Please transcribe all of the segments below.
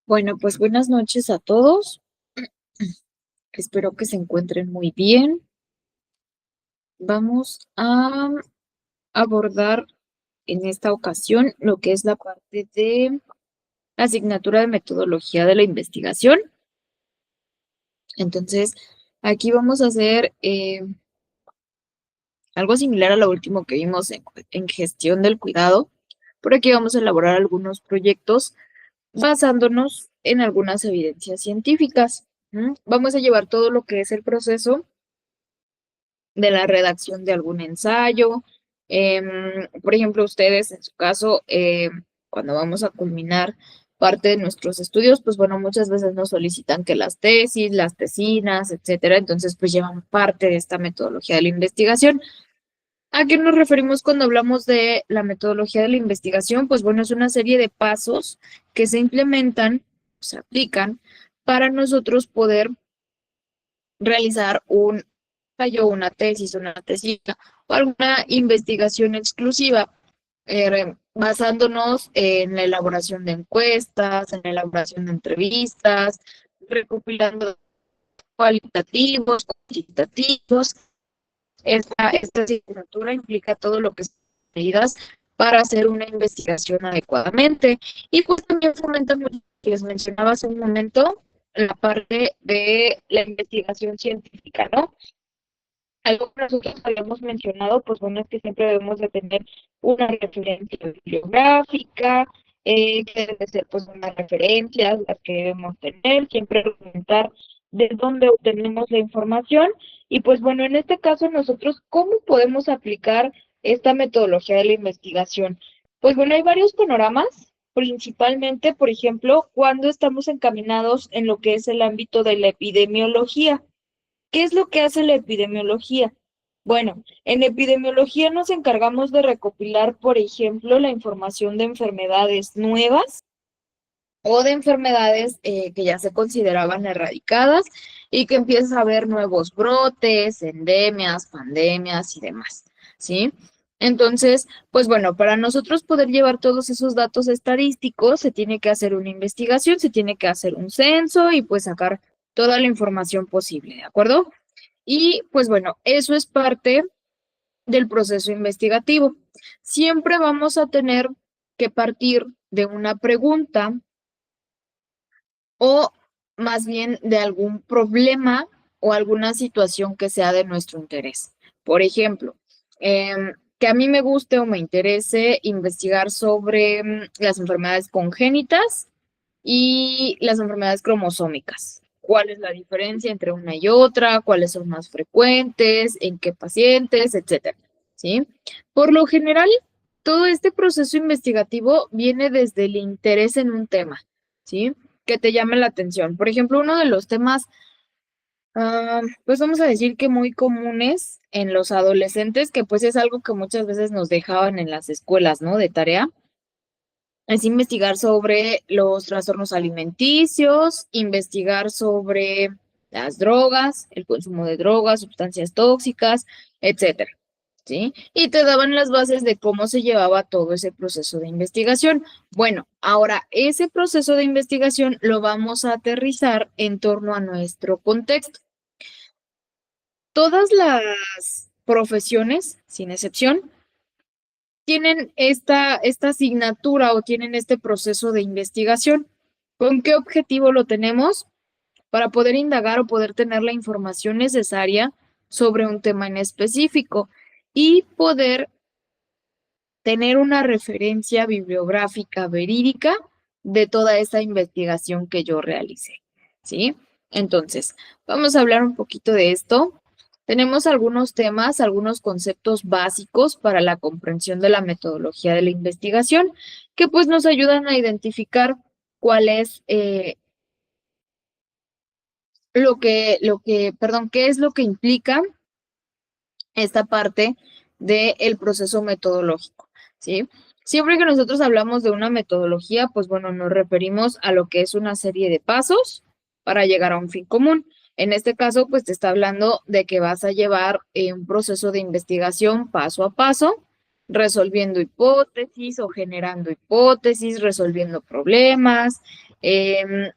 Bueno, pues buenas noches a todos. Espero que se encuentren muy bien. Vamos a abordar en esta ocasión lo que es la parte de la asignatura de metodología de la investigación. Entonces, aquí vamos a hacer algo similar a lo último que vimos en gestión del cuidado. Por aquí vamos a elaborar algunos proyectos basándonos en algunas evidencias científicas. Vamos a llevar todo lo que es el proceso de la redacción de algún ensayo. Por ejemplo, ustedes, en su caso, cuando vamos a culminar parte de nuestros estudios, pues bueno, muchas veces nos solicitan que las tesis, las tesinas, etcétera, entonces pues llevan parte de esta metodología de la investigación. ¿A qué nos referimos cuando hablamos de la metodología de la investigación? Pues bueno, es una serie de pasos que se implementan, se aplican para nosotros poder realizar un ensayo, una tesis, una tesina o alguna investigación exclusiva, basándonos en la elaboración de encuestas, en la elaboración de entrevistas, recopilando cualitativos, cuantitativos. Esta asignatura implica todo lo que son medidas para hacer una investigación adecuadamente y pues también fomenta mucho, que les mencionaba hace un momento, la parte de la investigación científica, ¿no? Algo que nosotros habíamos mencionado, pues bueno, es que siempre debemos de tener una referencia bibliográfica, que deben de ser pues unas referencias las que debemos tener, siempre documentar de dónde obtenemos la información. Y pues bueno, en este caso nosotros, ¿cómo podemos aplicar esta metodología de la investigación? Pues bueno, hay varios panoramas, principalmente, por ejemplo, cuando estamos encaminados en lo que es el ámbito de la epidemiología. ¿Qué es lo que hace la epidemiología? Bueno, en epidemiología nos encargamos de recopilar, por ejemplo, la información de enfermedades nuevas o de enfermedades que ya se consideraban erradicadas y que empieza a haber nuevos brotes, endemias, pandemias y demás, ¿sí? Entonces, pues bueno, para nosotros poder llevar todos esos datos estadísticos, se tiene que hacer una investigación, se tiene que hacer un censo y pues sacar toda la información posible, ¿de acuerdo? Y pues bueno, eso es parte del proceso investigativo. Siempre vamos a tener que partir de una pregunta o más bien de algún problema o alguna situación que sea de nuestro interés. Por ejemplo, que a mí me guste o me interese investigar sobre las enfermedades congénitas y las enfermedades cromosómicas. ¿Cuál es la diferencia entre una y otra? ¿Cuáles son más frecuentes? ¿En qué pacientes? Etcétera. ¿Sí? Por lo general, todo este proceso investigativo viene desde el interés en un tema, ¿sí? Que te llame la atención. Por ejemplo, uno de los temas, pues vamos a decir que muy comunes en los adolescentes, que pues es algo que muchas veces nos dejaban en las escuelas, ¿no? De tarea, es investigar sobre los trastornos alimenticios, investigar sobre las drogas, el consumo de drogas, sustancias tóxicas, etcétera. ¿Sí? Y te daban las bases de cómo se llevaba todo ese proceso de investigación. Bueno, ahora ese proceso de investigación lo vamos a aterrizar en torno a nuestro contexto. Todas las profesiones, sin excepción, tienen esta asignatura o tienen este proceso de investigación. ¿Con qué objetivo lo tenemos? Para poder indagar o poder tener la información necesaria sobre un tema en específico y poder tener una referencia bibliográfica verídica de toda esta investigación que yo realicé, ¿sí? Entonces, vamos a hablar un poquito de esto. Tenemos algunos temas, algunos conceptos básicos para la comprensión de la metodología de la investigación que pues nos ayudan a identificar cuál es qué es lo que implica esta parte del proceso metodológico, ¿sí? Siempre que nosotros hablamos de una metodología, pues bueno, nos referimos a lo que es una serie de pasos para llegar a un fin común. En este caso, pues te está hablando de que vas a llevar un proceso de investigación paso a paso, resolviendo hipótesis o generando hipótesis, resolviendo problemas,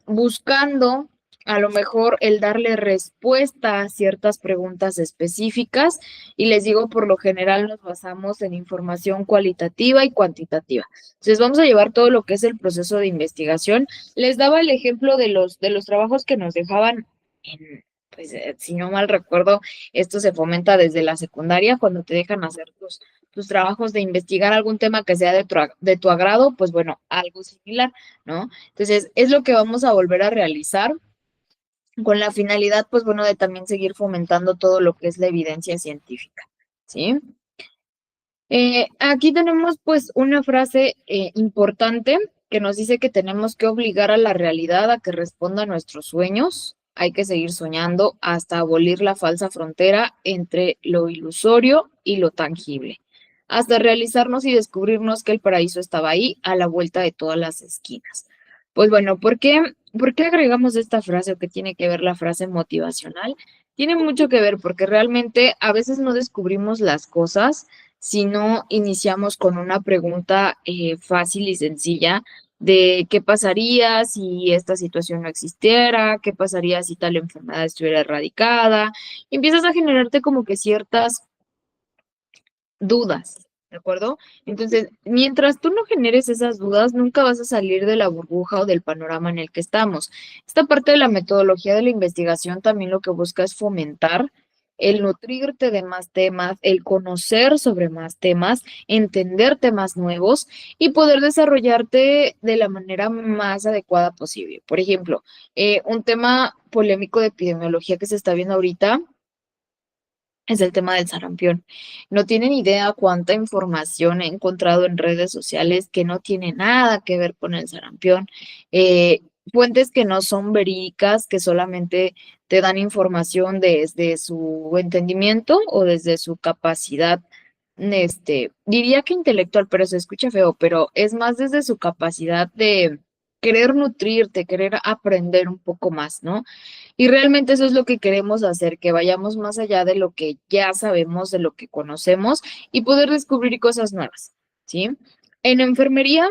buscando a lo mejor el darle respuesta a ciertas preguntas específicas, y les digo, por lo general nos basamos en información cualitativa y cuantitativa. Entonces vamos a llevar todo lo que es el proceso de investigación. Les daba el ejemplo de los trabajos que nos dejaban en, pues, si no mal recuerdo, esto se fomenta desde la secundaria, cuando te dejan hacer tus trabajos de investigar algún tema que sea de tu agrado, pues bueno, algo similar, ¿no? Entonces, es lo que vamos a volver a realizar con la finalidad, pues bueno, de también seguir fomentando todo lo que es la evidencia científica, ¿sí? Aquí tenemos pues una frase importante que nos dice que tenemos que obligar a la realidad a que responda a nuestros sueños. Hay que seguir soñando hasta abolir la falsa frontera entre lo ilusorio y lo tangible, hasta realizarnos y descubrirnos que el paraíso estaba ahí a la vuelta de todas las esquinas. Pues bueno, por qué agregamos esta frase o qué tiene que ver la frase motivacional? Tiene mucho que ver porque realmente a veces no descubrimos las cosas si no iniciamos con una pregunta fácil y sencilla de qué pasaría si esta situación no existiera, qué pasaría si tal enfermedad estuviera erradicada. Y empiezas a generarte como que ciertas dudas, ¿de acuerdo? Entonces, mientras tú no generes esas dudas, nunca vas a salir de la burbuja o del panorama en el que estamos. Esta parte de la metodología de la investigación también lo que busca es fomentar el nutrirte de más temas, el conocer sobre más temas, entender temas nuevos y poder desarrollarte de la manera más adecuada posible. Por ejemplo, un tema polémico de epidemiología que se está viendo ahorita es el tema del sarampión. No tienen idea cuánta información he encontrado en redes sociales que no tiene nada que ver con el sarampión. Eh, Fuentes que no son verídicas, que solamente te dan información desde su entendimiento o desde su capacidad, diría que intelectual, pero se escucha feo, pero es más desde su capacidad de querer nutrirte, querer aprender un poco más, ¿no? Y realmente eso es lo que queremos hacer, que vayamos más allá de lo que ya sabemos, de lo que conocemos y poder descubrir cosas nuevas, ¿sí? En enfermería,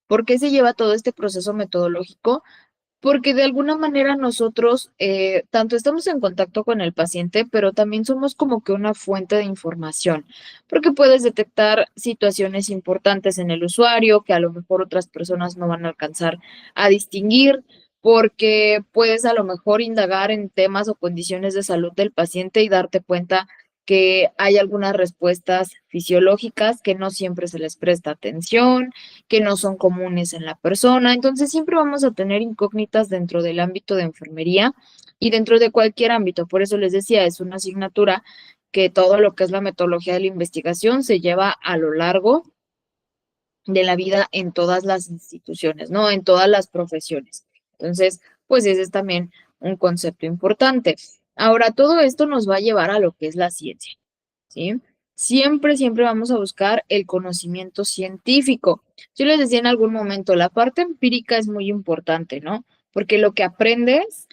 ¿por qué se lleva todo este proceso metodológico? Porque de alguna manera nosotros tanto estamos en contacto con el paciente, pero también somos como que una fuente de información, porque puedes detectar situaciones importantes en el usuario que a lo mejor otras personas no van a alcanzar a distinguir, porque puedes a lo mejor indagar en temas o condiciones de salud del paciente y darte cuenta que hay algunas respuestas fisiológicas que no siempre se les presta atención, que no son comunes en la persona. Entonces, siempre vamos a tener incógnitas dentro del ámbito de enfermería y dentro de cualquier ámbito. Por eso les decía, es una asignatura que todo lo que es la metodología de la investigación se lleva a lo largo de la vida en todas las instituciones, ¿no? En todas las profesiones. Entonces, pues ese es también un concepto importante. Ahora, todo esto nos va a llevar a lo que es la ciencia. ¿Sí? Siempre, siempre vamos a buscar el conocimiento científico. Yo les decía en algún momento, la parte empírica es muy importante, ¿no? Porque lo que aprendes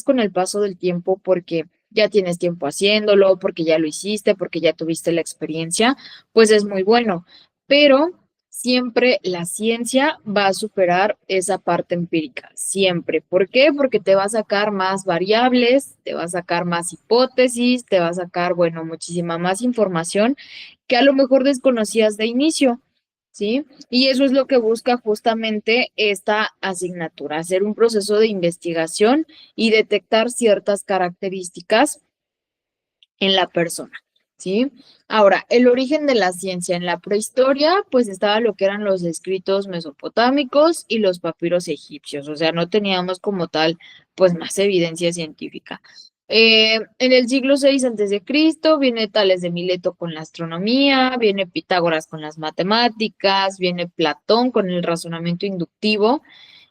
con el paso del tiempo, porque ya tienes tiempo haciéndolo, porque ya lo hiciste, porque ya tuviste la experiencia, pues es muy bueno. Pero siempre la ciencia va a superar esa parte empírica, siempre. ¿Por qué? Porque te va a sacar más variables, te va a sacar más hipótesis, te va a sacar, bueno, muchísima más información que a lo mejor desconocías de inicio, ¿sí? Y eso es lo que busca justamente esta asignatura, hacer un proceso de investigación y detectar ciertas características en la persona, ¿sí? Ahora, el origen de la ciencia en la prehistoria, pues estaba lo que eran los escritos mesopotámicos y los papiros egipcios, o sea, no teníamos como tal, pues más evidencia científica. En el siglo VI antes de Cristo viene Tales de Mileto con la astronomía, viene Pitágoras con las matemáticas, viene Platón con el razonamiento inductivo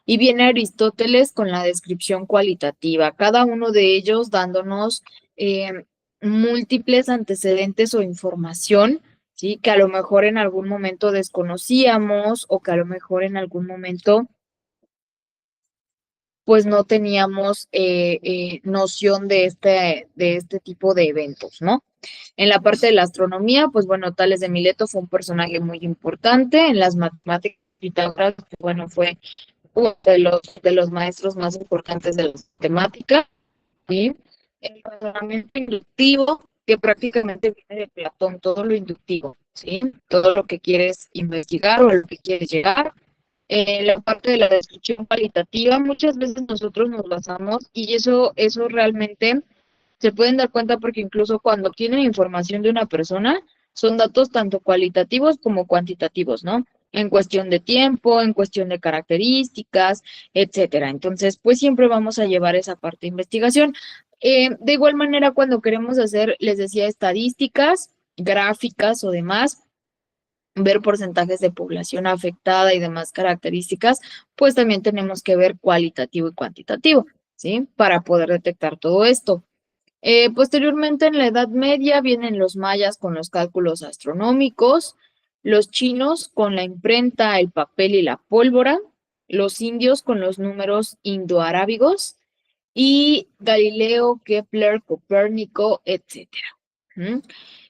y viene Aristóteles con la descripción cualitativa, cada uno de ellos dándonos eh, múltiples antecedentes o información, ¿sí? Que a lo mejor en algún momento desconocíamos o que a lo mejor en algún momento pues no teníamos noción de este tipo de eventos, ¿no? En la parte de la astronomía, pues bueno, Tales de Mileto fue un personaje muy importante, en las matemáticas, Pitágoras, pues, bueno, fue uno de los maestros más importantes de la matemática, ¿sí? El razonamiento inductivo, que prácticamente viene de Platón, todo lo inductivo, ¿sí? Todo lo que quieres investigar o a lo que quieres llegar. La parte de la descripción cualitativa, muchas veces nosotros nos basamos, y eso realmente se pueden dar cuenta porque incluso cuando tienen información de una persona, son datos tanto cualitativos como cuantitativos, ¿no? En cuestión de tiempo, en cuestión de características, etcétera. Entonces, pues siempre vamos a llevar esa parte de investigación. De igual manera, cuando queremos hacer, les decía, estadísticas, gráficas o demás, ver porcentajes de población afectada y demás características, pues también tenemos que ver cualitativo y cuantitativo, ¿sí? Para poder detectar todo esto. Posteriormente, en la Edad Media, vienen los mayas con los cálculos astronómicos, los chinos con la imprenta, el papel y la pólvora, los indios con los números indoarábigos y Galileo, Kepler, Copérnico, etcétera. ¿Mm?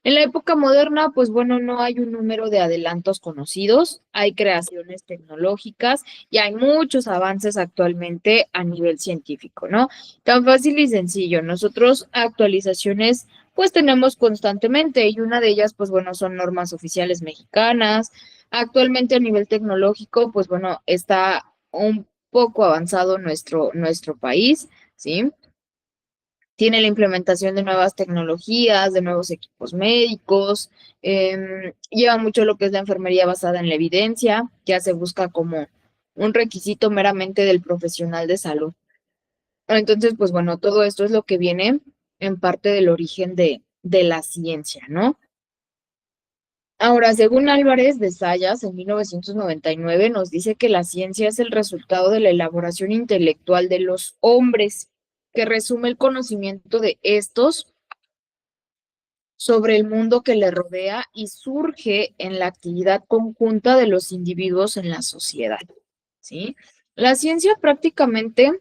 En la época moderna, pues bueno, no hay un número de adelantos conocidos, hay creaciones tecnológicas y hay muchos avances actualmente a nivel científico, ¿no? Tan fácil y sencillo. Nosotros actualizaciones pues tenemos constantemente y una de ellas pues bueno son normas oficiales mexicanas. Actualmente a nivel tecnológico pues bueno está un poco avanzado nuestro país, ¿sí? Tiene la implementación de nuevas tecnologías, de nuevos equipos médicos, lleva mucho lo que es la enfermería basada en la evidencia, ya se busca como un requisito meramente del profesional de salud. Entonces, pues bueno, todo esto es lo que viene en parte del origen de la ciencia, ¿no? Ahora, según Álvarez de Sayas, en 1999, nos dice que la ciencia es el resultado de la elaboración intelectual de los hombres, que resume el conocimiento de estos sobre el mundo que le rodea y surge en la actividad conjunta de los individuos en la sociedad, ¿sí? La ciencia prácticamente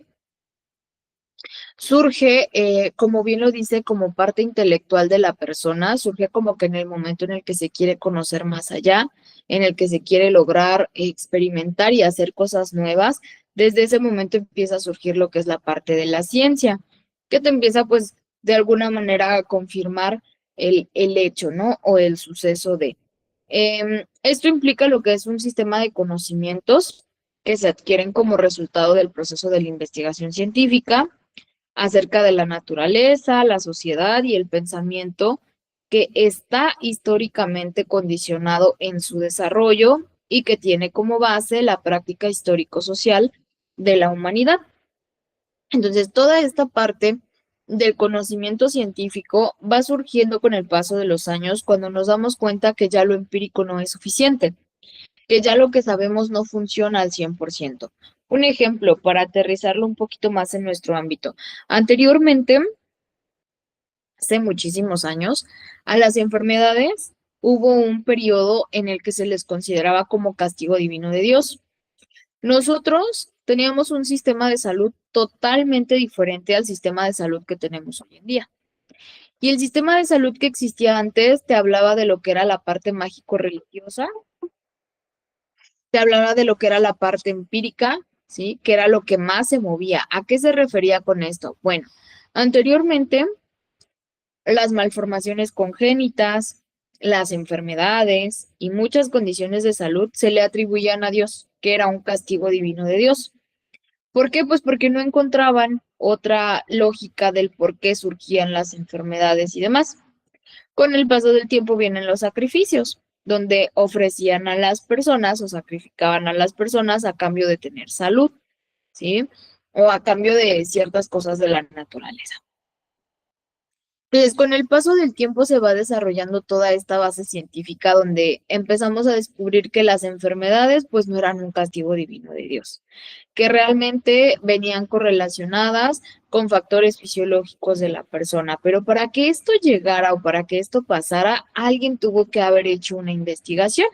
surge, como bien lo dice, como parte intelectual de la persona, surge como que en el momento en el que se quiere conocer más allá, en el que se quiere lograr experimentar y hacer cosas nuevas, desde ese momento empieza a surgir lo que es la parte de la ciencia, que te empieza pues de alguna manera a confirmar el hecho, ¿no? O el suceso de. Esto implica lo que es un sistema de conocimientos que se adquieren como resultado del proceso de la investigación científica acerca de la naturaleza, la sociedad y el pensamiento que está históricamente condicionado en su desarrollo y que tiene como base la práctica histórico-social de la humanidad. Entonces, toda esta parte del conocimiento científico va surgiendo con el paso de los años cuando nos damos cuenta que ya lo empírico no es suficiente, que ya lo que sabemos no funciona al 100%. Un ejemplo para aterrizarlo un poquito más en nuestro ámbito. Anteriormente, hace muchísimos años, a las enfermedades hubo un periodo en el que se les consideraba como castigo divino de Dios. Nosotros teníamos un sistema de salud totalmente diferente al sistema de salud que tenemos hoy en día. Y el sistema de salud que existía antes te hablaba de lo que era la parte mágico-religiosa, te hablaba de lo que era la parte empírica, ¿sí? Que era lo que más se movía. ¿A qué se refería con esto? Bueno, anteriormente las malformaciones congénitas, las enfermedades y muchas condiciones de salud se le atribuían a Dios, que era un castigo divino de Dios. ¿Por qué? Pues porque no encontraban otra lógica del por qué surgían las enfermedades y demás. Con el paso del tiempo vienen los sacrificios, donde ofrecían a las personas o sacrificaban a las personas a cambio de tener salud, ¿sí? O a cambio de ciertas cosas de la naturaleza. Entonces, con el paso del tiempo se va desarrollando toda esta base científica donde empezamos a descubrir que las enfermedades pues no eran un castigo divino de Dios, que realmente venían correlacionadas con factores fisiológicos de la persona. Pero para que esto llegara o para que esto pasara, alguien tuvo que haber hecho una investigación,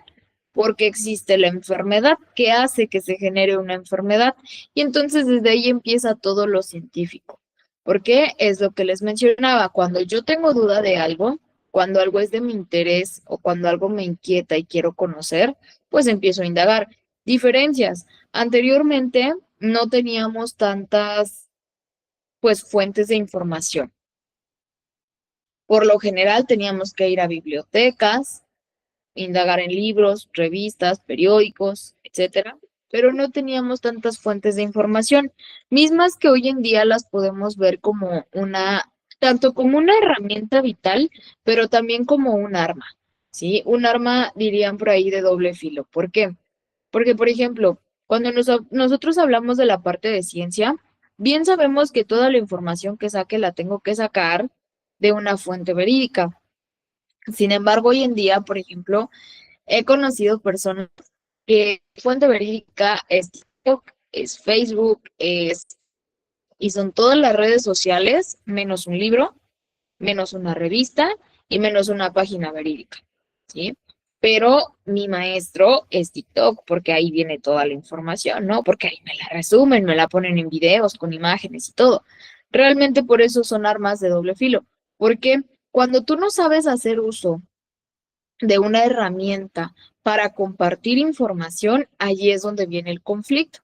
porque existe la enfermedad que hace que se genere una enfermedad. Y entonces desde ahí empieza todo lo científico. Porque es lo que les mencionaba, cuando yo tengo duda de algo, cuando algo es de mi interés o cuando algo me inquieta y quiero conocer, pues empiezo a indagar. Diferencias. Anteriormente no teníamos tantas, pues, fuentes de información. Por lo general teníamos que ir a bibliotecas, indagar en libros, revistas, periódicos, etcétera, pero no teníamos tantas fuentes de información, mismas que hoy en día las podemos ver como tanto como una herramienta vital, pero también como un arma, ¿sí? Un arma, dirían por ahí, de doble filo. ¿Por qué? Porque, por ejemplo, cuando nosotros hablamos de la parte de ciencia, bien sabemos que toda la información que saque la tengo que sacar de una fuente verídica. Sin embargo, hoy en día, por ejemplo, he conocido personas que fuente verídica es TikTok, es Facebook, y son todas las redes sociales, menos un libro, menos una revista y menos una página verídica, ¿sí? Pero mi maestro es TikTok, porque ahí viene toda la información, ¿no? Porque ahí me la resumen, me la ponen en videos con imágenes y todo. Realmente por eso son armas de doble filo, porque cuando tú no sabes hacer uso de una herramienta para compartir información, allí es donde viene el conflicto.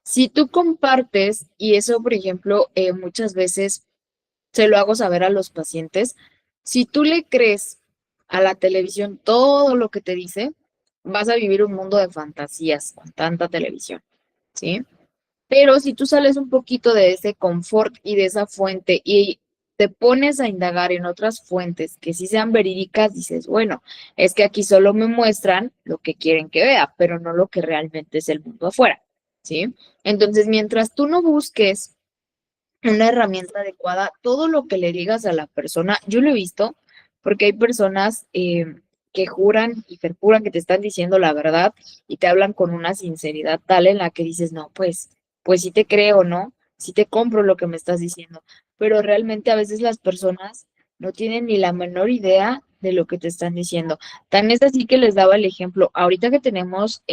Si tú compartes, y eso, por ejemplo, muchas veces se lo hago saber a los pacientes, si tú le crees a la televisión todo lo que te dice, vas a vivir un mundo de fantasías con tanta televisión, ¿sí? Pero si tú sales un poquito de ese confort y de esa fuente y te pones a indagar en otras fuentes que sí sean verídicas, dices, bueno, es que aquí solo me muestran lo que quieren que vea, pero no lo que realmente es el mundo afuera, ¿sí? Entonces, mientras tú no busques una herramienta adecuada, todo lo que le digas a la persona, yo lo he visto, porque hay personas que juran y perjuran que te están diciendo la verdad y te hablan con una sinceridad tal en la que dices, no, pues sí te creo, ¿no? Sí te compro lo que me estás diciendo, pero realmente a veces las personas no tienen ni la menor idea de lo que te están diciendo. Tan es así que les daba el ejemplo, ahorita que tenemos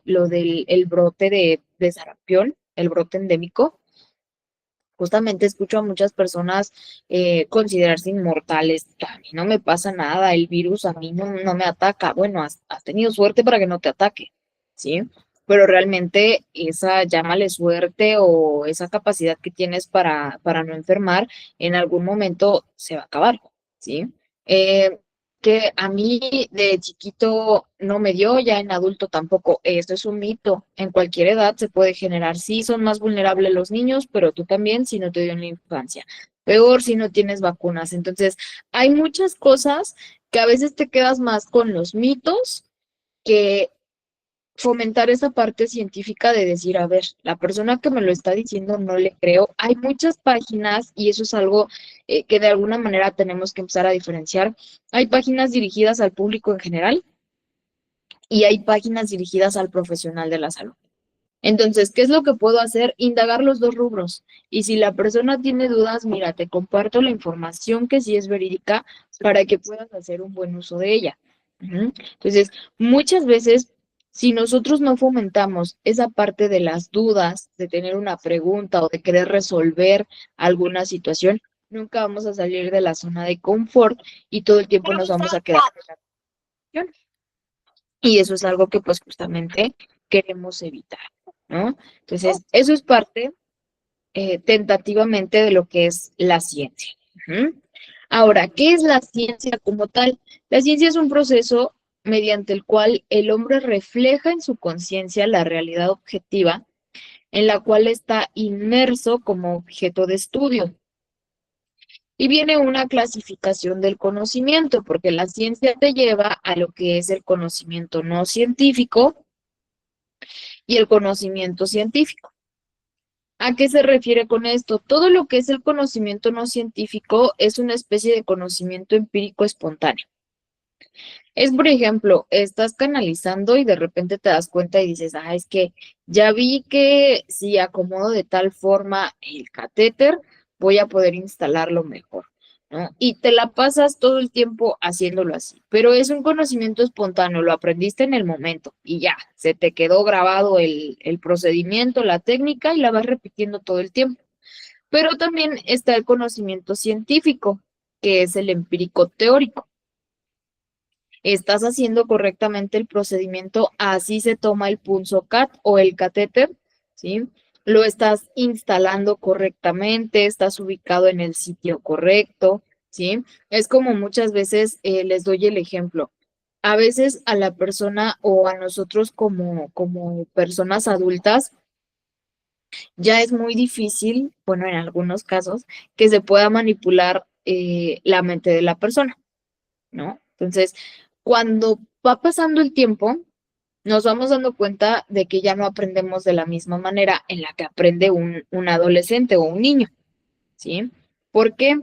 lo del el brote de sarampión, el brote endémico, justamente escucho a muchas personas considerarse inmortales. A mí no me pasa nada, el virus a mí no me ataca. Bueno, has tenido suerte para que no te ataque, ¿sí? Pero realmente esa, llámale suerte o esa capacidad que tienes para no enfermar, en algún momento se va a acabar, ¿sí? Eh, que a mí de chiquito no me dio, ya en adulto tampoco. Esto es un mito. En cualquier edad se puede generar. Sí, son más vulnerables los niños, pero tú también si no te dio en la infancia. Peor si no tienes vacunas. Entonces, hay muchas cosas que a veces te quedas más con los mitos que fomentar esa parte científica de decir, a ver, la persona que me lo está diciendo no le creo. Hay muchas páginas y eso es algo que de alguna manera tenemos que empezar a diferenciar. Hay páginas dirigidas al público en general y hay páginas dirigidas al profesional de la salud. Entonces, ¿qué es lo que puedo hacer? Indagar los dos rubros. Y si la persona tiene dudas, mira, te comparto la información que sí es verídica para que puedas hacer un buen uso de ella. Ujú. Entonces, muchas veces, si nosotros no fomentamos esa parte de las dudas, de tener una pregunta o de querer resolver alguna situación, nunca vamos a salir de la zona de confort y todo el tiempo nos vamos a quedar en la situación. Y eso es algo que pues justamente queremos evitar, ¿no? Entonces, eso es parte tentativamente de lo que es la ciencia. Ujú. Ahora, ¿qué es la ciencia como tal? La ciencia es un proceso mediante el cual el hombre refleja en su conciencia la realidad objetiva en la cual está inmerso como objeto de estudio. Y viene una clasificación del conocimiento, porque la ciencia te lleva a lo que es el conocimiento no científico y el conocimiento científico. ¿A qué se refiere con esto? Todo lo que es el conocimiento no científico es una especie de conocimiento empírico espontáneo. Es, por ejemplo, estás canalizando y de repente te das cuenta y dices, ah, es que ya vi que si acomodo de tal forma el catéter, voy a poder instalarlo mejor, ¿no? Y te la pasas todo el tiempo haciéndolo así, pero es un conocimiento espontáneo, lo aprendiste en el momento y ya, se te quedó grabado el procedimiento, la técnica y la vas repitiendo todo el tiempo. Pero también está el conocimiento científico, que es el empírico teórico. estás haciendo correctamente el procedimiento, así se toma el punzocat o el catéter, ¿sí? Lo estás instalando correctamente, estás ubicado en el sitio correcto, ¿sí? Es como muchas veces les doy el ejemplo. A veces a la persona o a nosotros como personas adultas, ya es muy difícil, bueno, en algunos casos, que se pueda manipular la mente de la persona, ¿no? Entonces, cuando va pasando el tiempo, nos vamos dando cuenta de que ya no aprendemos de la misma manera en la que aprende un adolescente o un niño, ¿sí? ¿Por qué?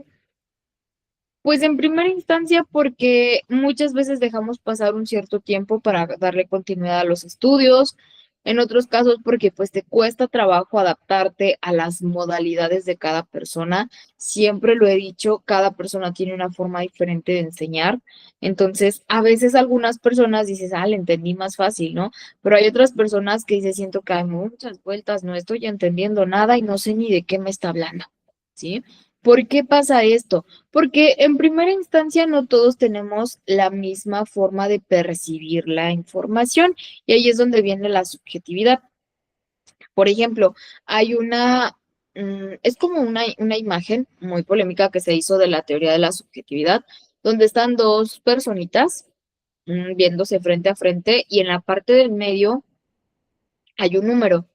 Pues en primera instancia porque muchas veces dejamos pasar un cierto tiempo para darle continuidad a los estudios, en otros casos porque pues te cuesta trabajo adaptarte a las modalidades de cada persona. Siempre lo he dicho, cada persona tiene una forma diferente de enseñar. Entonces, a veces algunas personas dices, ah, le entendí más fácil, ¿no? Pero hay otras personas que dice, siento que hay muchas vueltas, no estoy entendiendo nada y no sé ni de qué me está hablando, ¿sí? ¿Por qué pasa esto? Porque en primera instancia no todos tenemos la misma forma de percibir la información y ahí es donde viene la subjetividad. Por ejemplo, hay es como una imagen muy polémica que se hizo de la teoría de la subjetividad, donde están dos personitas viéndose frente a frente y en la parte del medio hay un número.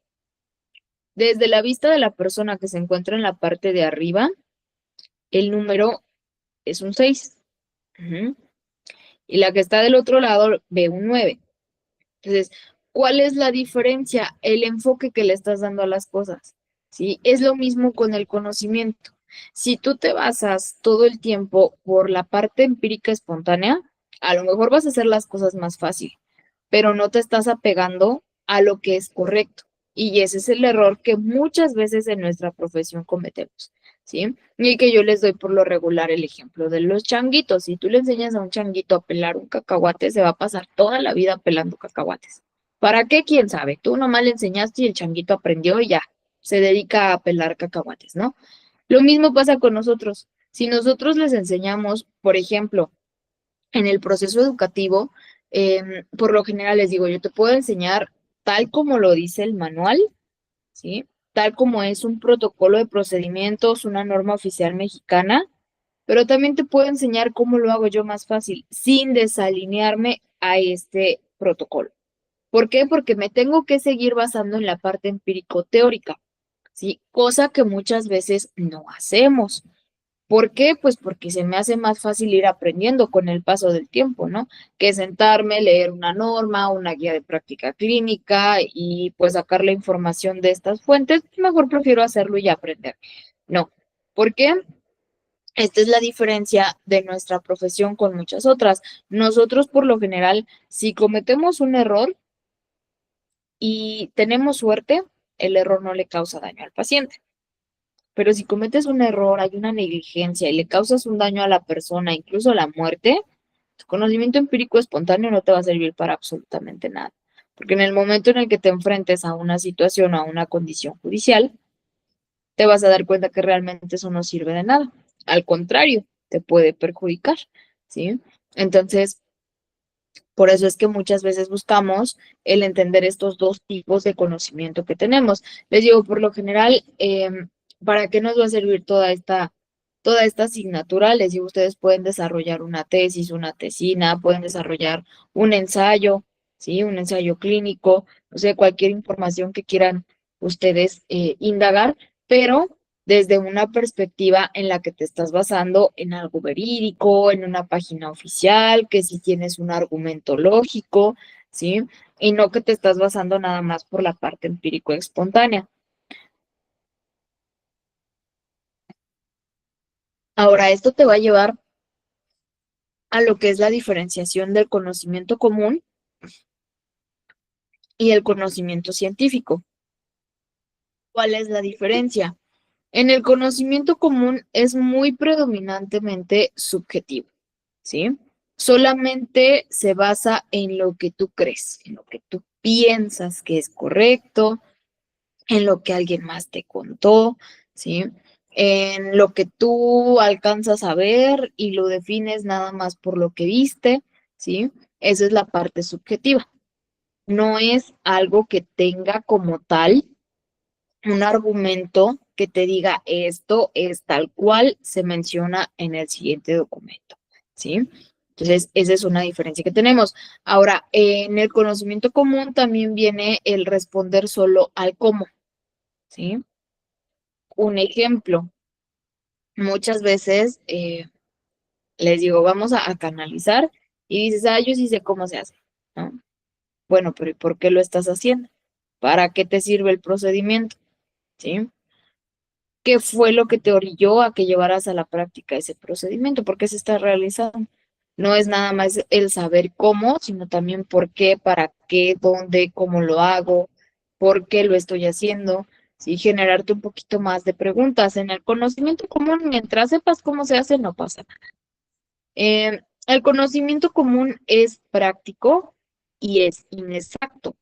Desde la vista de la persona que se encuentra en la parte de arriba, el número es un 6. Ujú. Y la que está del otro lado ve un 9. Entonces, ¿cuál es la diferencia? El enfoque que le estás dando a las cosas, ¿sí? Es lo mismo con el conocimiento. Si tú te basas todo el tiempo por la parte empírica espontánea, a lo mejor vas a hacer las cosas más fácil, pero no te estás apegando a lo que es correcto. Y ese es el error que muchas veces en nuestra profesión cometemos, ¿sí? Y que yo les doy por lo regular el ejemplo de los changuitos. Si tú le enseñas a un changuito a pelar un cacahuate, se va a pasar toda la vida pelando cacahuates. ¿Para qué? ¿Quién sabe? Tú nomás le enseñaste y el changuito aprendió y ya se dedica a pelar cacahuates, ¿no? Lo mismo pasa con nosotros. Si nosotros les enseñamos, por ejemplo, en el proceso educativo, por lo general les digo, yo te puedo enseñar tal como lo dice el manual, ¿sí? Tal como es un protocolo de procedimientos, una norma oficial mexicana, pero también te puedo enseñar cómo lo hago yo más fácil, sin desalinearme a este protocolo. ¿Por qué? Porque me tengo que seguir basando en la parte empírico-teórica, ¿sí? Cosa que muchas veces no hacemos. ¿Por qué? Pues porque se me hace más fácil ir aprendiendo con el paso del tiempo, ¿no? Que sentarme, leer una norma, una guía de práctica clínica y pues sacar la información de estas fuentes, mejor prefiero hacerlo y aprender. No. ¿Por qué? Esta es la diferencia de nuestra profesión con muchas otras. Nosotros, por lo general, si cometemos un error y tenemos suerte, el error no le causa daño al paciente. Pero si cometes un error, hay una negligencia y le causas un daño a la persona, incluso la muerte, tu conocimiento empírico espontáneo no te va a servir para absolutamente nada. Porque en el momento en el que te enfrentes a una situación o a una condición judicial, te vas a dar cuenta que realmente eso no sirve de nada. Al contrario, te puede perjudicar, ¿sí? Entonces, por eso es que muchas veces buscamos el entender estos dos tipos de conocimiento que tenemos. Les digo, por lo general, ¿para qué nos va a servir toda esta asignatura? Les digo, ustedes pueden desarrollar una tesis, una tesina, pueden desarrollar un ensayo, ¿sí? Un ensayo clínico, no sé, cualquier información que quieran ustedes indagar, pero desde una perspectiva en la que te estás basando en algo verídico, en una página oficial, que si tienes un argumento lógico, ¿sí? Y no que te estás basando nada más por la parte empírico espontánea. Ahora, esto te va a llevar a lo que es la diferenciación del conocimiento común y el conocimiento científico. ¿Cuál es la diferencia? En el conocimiento común es muy predominantemente subjetivo, ¿sí? Solamente se basa en lo que tú crees, en lo que tú piensas que es correcto, en lo que alguien más te contó, ¿sí? En lo que tú alcanzas a ver y lo defines nada más por lo que viste, ¿sí? Esa es la parte subjetiva. No es algo que tenga como tal un argumento que te diga esto es tal cual se menciona en el siguiente documento, ¿sí? Entonces, esa es una diferencia que tenemos. Ahora, en el conocimiento común también viene el responder solo al cómo, ¿sí? Un ejemplo, muchas veces les digo, vamos a canalizar y dices, yo sí sé cómo se hace, ¿no? Bueno, pero ¿y por qué lo estás haciendo? ¿Para qué te sirve el procedimiento? ¿Sí? ¿Qué fue lo que te orilló a que llevaras a la práctica ese procedimiento? ¿Por qué se está realizando? No es nada más el saber cómo, sino también por qué, para qué, dónde, cómo lo hago, por qué lo estoy haciendo. Sí, generarte un poquito más de preguntas. En el conocimiento común, mientras sepas cómo se hace, no pasa nada. El conocimiento común es práctico y es inexacto.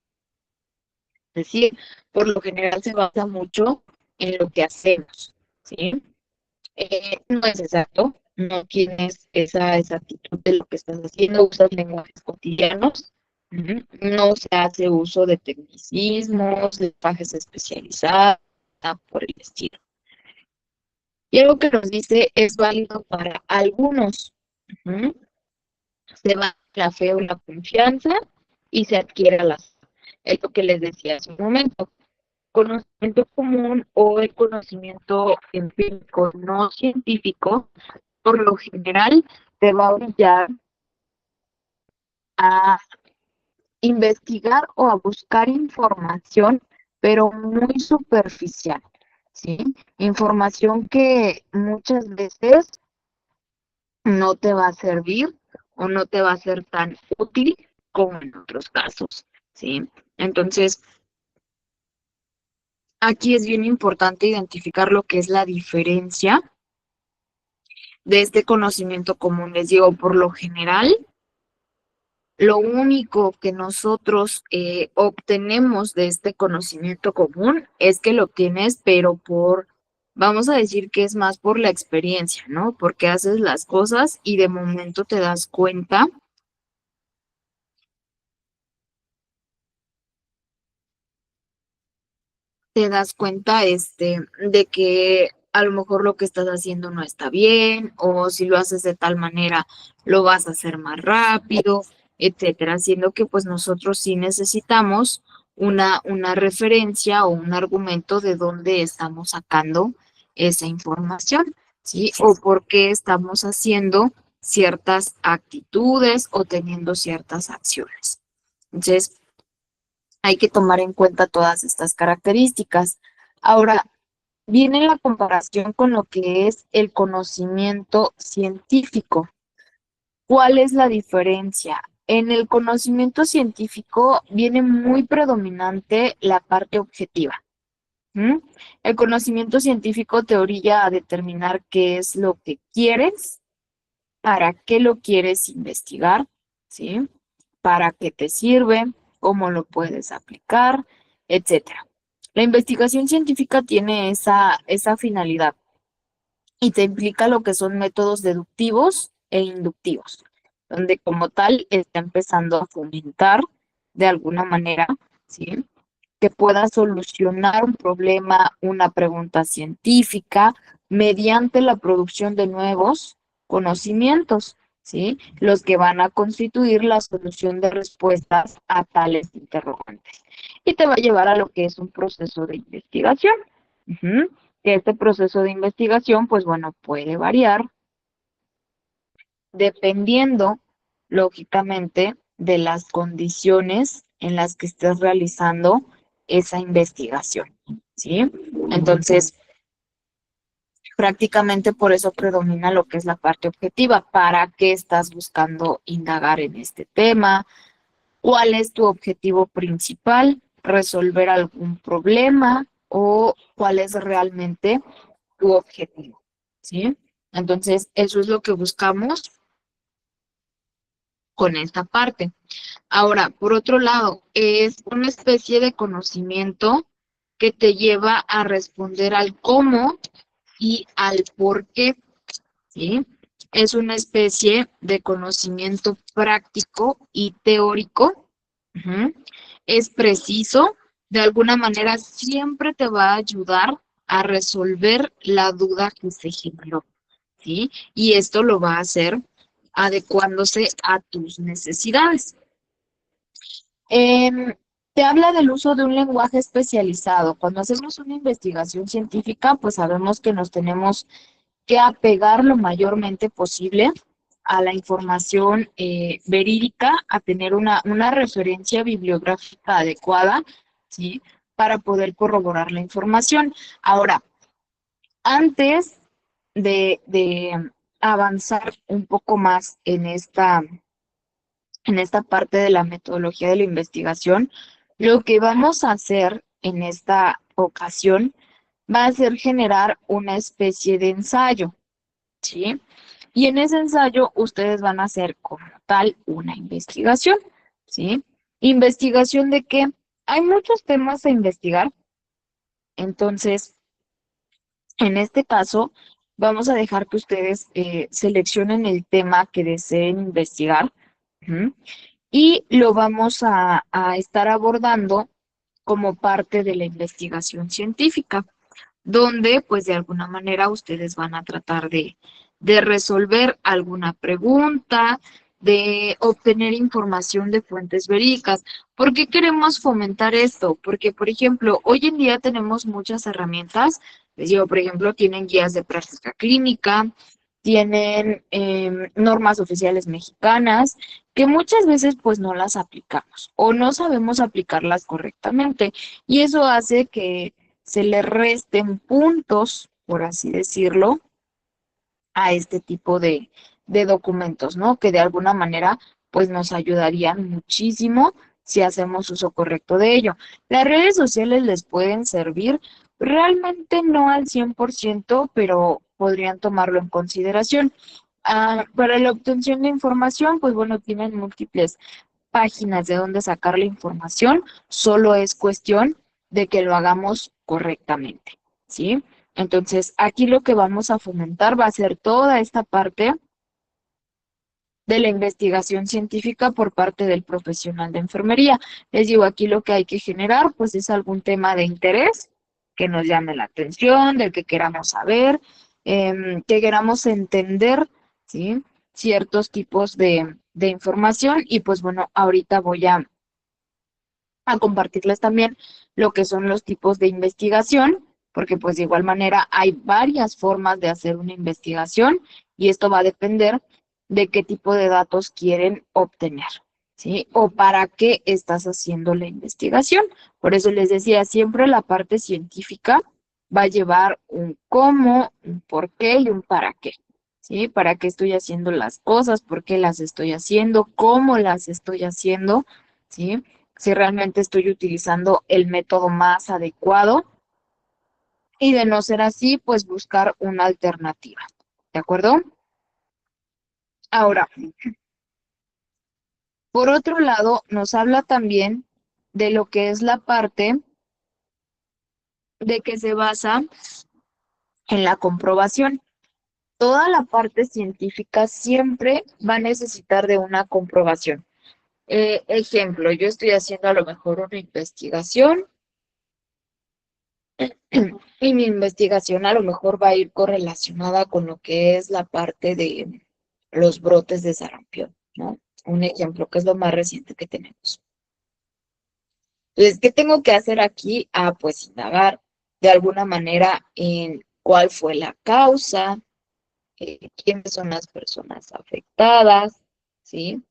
Es decir, por lo general se basa mucho en lo que hacemos, ¿sí? No es exacto, no tienes esa exactitud de lo que estás haciendo, usas lenguajes cotidianos, no se hace uso de tecnicismos, lenguajes especializados, nada por el estilo. Y algo que nos dice es válido para algunos. Ujú. Se va la fe o la confianza y se adquiere la. Es lo que les decía hace un momento. Conocimiento común o el conocimiento empírico no científico, por lo general, te va a orillar a investigar o a buscar información, pero muy superficial, ¿sí? Información que muchas veces no te va a servir o no te va a ser tan útil como en otros casos, ¿sí? Entonces, aquí es bien importante identificar lo que es la diferencia de este conocimiento común. Les digo, por lo general, lo único que nosotros obtenemos de este conocimiento común es que lo obtienes, pero vamos a decir que es más por la experiencia, ¿no? Porque haces las cosas y de momento te das cuenta de que a lo mejor lo que estás haciendo no está bien, o si lo haces de tal manera, lo vas a hacer más rápido, etcétera, siendo que pues nosotros sí necesitamos una referencia o un argumento de dónde estamos sacando esa información, ¿sí? O por qué estamos haciendo ciertas actitudes o teniendo ciertas acciones. Entonces, hay que tomar en cuenta todas estas características. Ahora, viene la comparación con lo que es el conocimiento científico. ¿Cuál es la diferencia? En el conocimiento científico viene muy predominante la parte objetiva. ¿Mm? El conocimiento científico te orilla a determinar qué es lo que quieres, para qué lo quieres investigar, ¿sí? Para qué te sirve, cómo lo puedes aplicar, etcétera. La investigación científica tiene esa finalidad y te implica lo que son métodos deductivos e inductivos, donde como tal está empezando a fomentar de alguna manera, ¿sí? Que pueda solucionar un problema, una pregunta científica, mediante la producción de nuevos conocimientos, ¿sí? Los que van a constituir la solución de respuestas a tales interrogantes. Y te va a llevar a lo que es un proceso de investigación. Ujú. Que este proceso de investigación, pues bueno, puede variar dependiendo, lógicamente, de las condiciones en las que estés realizando esa investigación, ¿sí? Entonces, prácticamente por eso predomina lo que es la parte objetiva. ¿Para qué estás buscando indagar en este tema? ¿Cuál es tu objetivo principal? ¿Resolver algún problema? ¿O cuál es realmente tu objetivo? ¿Sí? Entonces, eso es lo que buscamos con esta parte. Ahora, por otro lado, es una especie de conocimiento que te lleva a responder al cómo y al por qué, ¿sí? es una especie de conocimiento práctico y teórico. Ujú. Es preciso, de alguna manera siempre te va a ayudar a resolver la duda que se generó, ¿sí? Y esto lo va a hacer adecuándose a tus necesidades. Em, Te habla del uso de un lenguaje especializado. Cuando hacemos una investigación científica, pues sabemos que nos tenemos que apegar lo mayormente posible a la información verídica, a tener una referencia bibliográfica adecuada, ¿sí? Para poder corroborar la información. Ahora, antes de avanzar un poco más en esta parte de la metodología de la investigación, lo que vamos a hacer en esta ocasión va a ser generar una especie de ensayo, ¿sí? Y en ese ensayo ustedes van a hacer como tal una investigación, ¿sí? ¿Investigación de qué? Hay muchos temas a investigar, entonces, en este caso, vamos a dejar que ustedes seleccionen el tema que deseen investigar. Ujú. Y lo vamos a estar abordando como parte de la investigación científica, donde pues de alguna manera ustedes van a tratar de resolver alguna pregunta, de obtener información de fuentes verídicas. ¿Por qué queremos fomentar esto? Porque, por ejemplo, hoy en día tenemos muchas herramientas. Les digo, por ejemplo, tienen guías de práctica clínica, tienen normas oficiales mexicanas, que muchas veces pues no las aplicamos o no sabemos aplicarlas correctamente. Y eso hace que se le resten puntos, por así decirlo, a este tipo de documentos, ¿no? Que de alguna manera, pues nos ayudarían muchísimo si hacemos uso correcto de ello. Las redes sociales les pueden servir, realmente no al 100%, pero podrían tomarlo en consideración. Para la obtención de información, pues bueno, tienen múltiples páginas de dónde sacar la información, solo es cuestión de que lo hagamos correctamente, ¿sí? Entonces, aquí lo que vamos a fomentar va a ser toda esta parte de la investigación científica por parte del profesional de enfermería. Les digo, aquí lo que hay que generar, pues es algún tema de interés que nos llame la atención, del que queramos saber, que queramos entender, ¿sí? Ciertos tipos de información y pues bueno, ahorita voy a compartirles también lo que son los tipos de investigación, porque pues de igual manera hay varias formas de hacer una investigación y esto va a depender de qué tipo de datos quieren obtener, ¿sí? O para qué estás haciendo la investigación. Por eso les decía, siempre la parte científica va a llevar un cómo, un por qué y un para qué. ¿Sí? ¿Para qué estoy haciendo las cosas? ¿Por qué las estoy haciendo? ¿Cómo las estoy haciendo? ¿Sí? Si realmente estoy utilizando el método más adecuado y de no ser así, pues buscar una alternativa. ¿De acuerdo? Ahora, por otro lado, nos habla también de lo que es la parte de que se basa en la comprobación. Toda la parte científica siempre va a necesitar de una comprobación. Ejemplo, yo estoy haciendo a lo mejor una investigación y mi investigación a lo mejor va a ir correlacionada con lo que es la parte de los brotes de sarampión, ¿no? Un ejemplo que es lo más reciente que tenemos. Entonces, ¿qué tengo que hacer aquí? Pues indagar de alguna manera en cuál fue la causa, quiénes son las personas afectadas, ¿sí?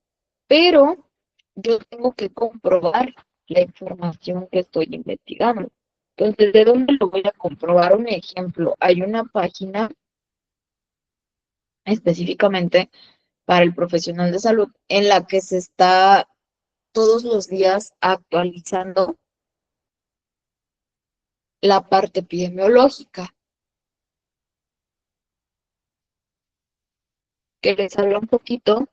Pero yo tengo que comprobar la información que estoy investigando. Entonces, ¿de dónde lo voy a comprobar? Un ejemplo, hay una página específicamente para el profesional de salud en la que se está todos los días actualizando la parte epidemiológica, que les habla un poquito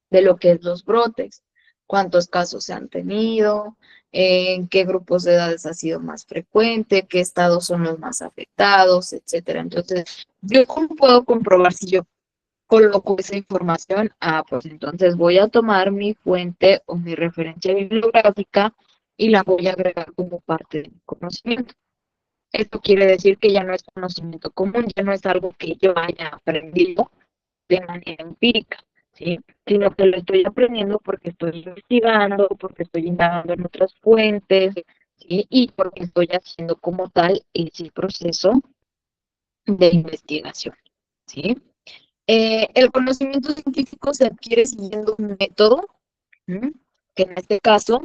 de lo que es los brotes, cuántos casos se han tenido, en qué grupos de edades ha sido más frecuente, qué estados son los más afectados, etcétera. Entonces, ¿yo cómo puedo comprobar si yo coloco esa información, pues entonces voy a tomar mi fuente o mi referencia bibliográfica y la voy a agregar como parte de mi conocimiento. Esto quiere decir que ya no es conocimiento común, ya no es algo que yo haya aprendido de manera empírica, ¿sí? Sino que lo estoy aprendiendo porque estoy investigando, porque estoy indagando en otras fuentes, ¿sí? Y porque estoy haciendo como tal ese proceso de investigación, ¿sí? El conocimiento científico se adquiere siguiendo un método, ¿m? Que en este caso,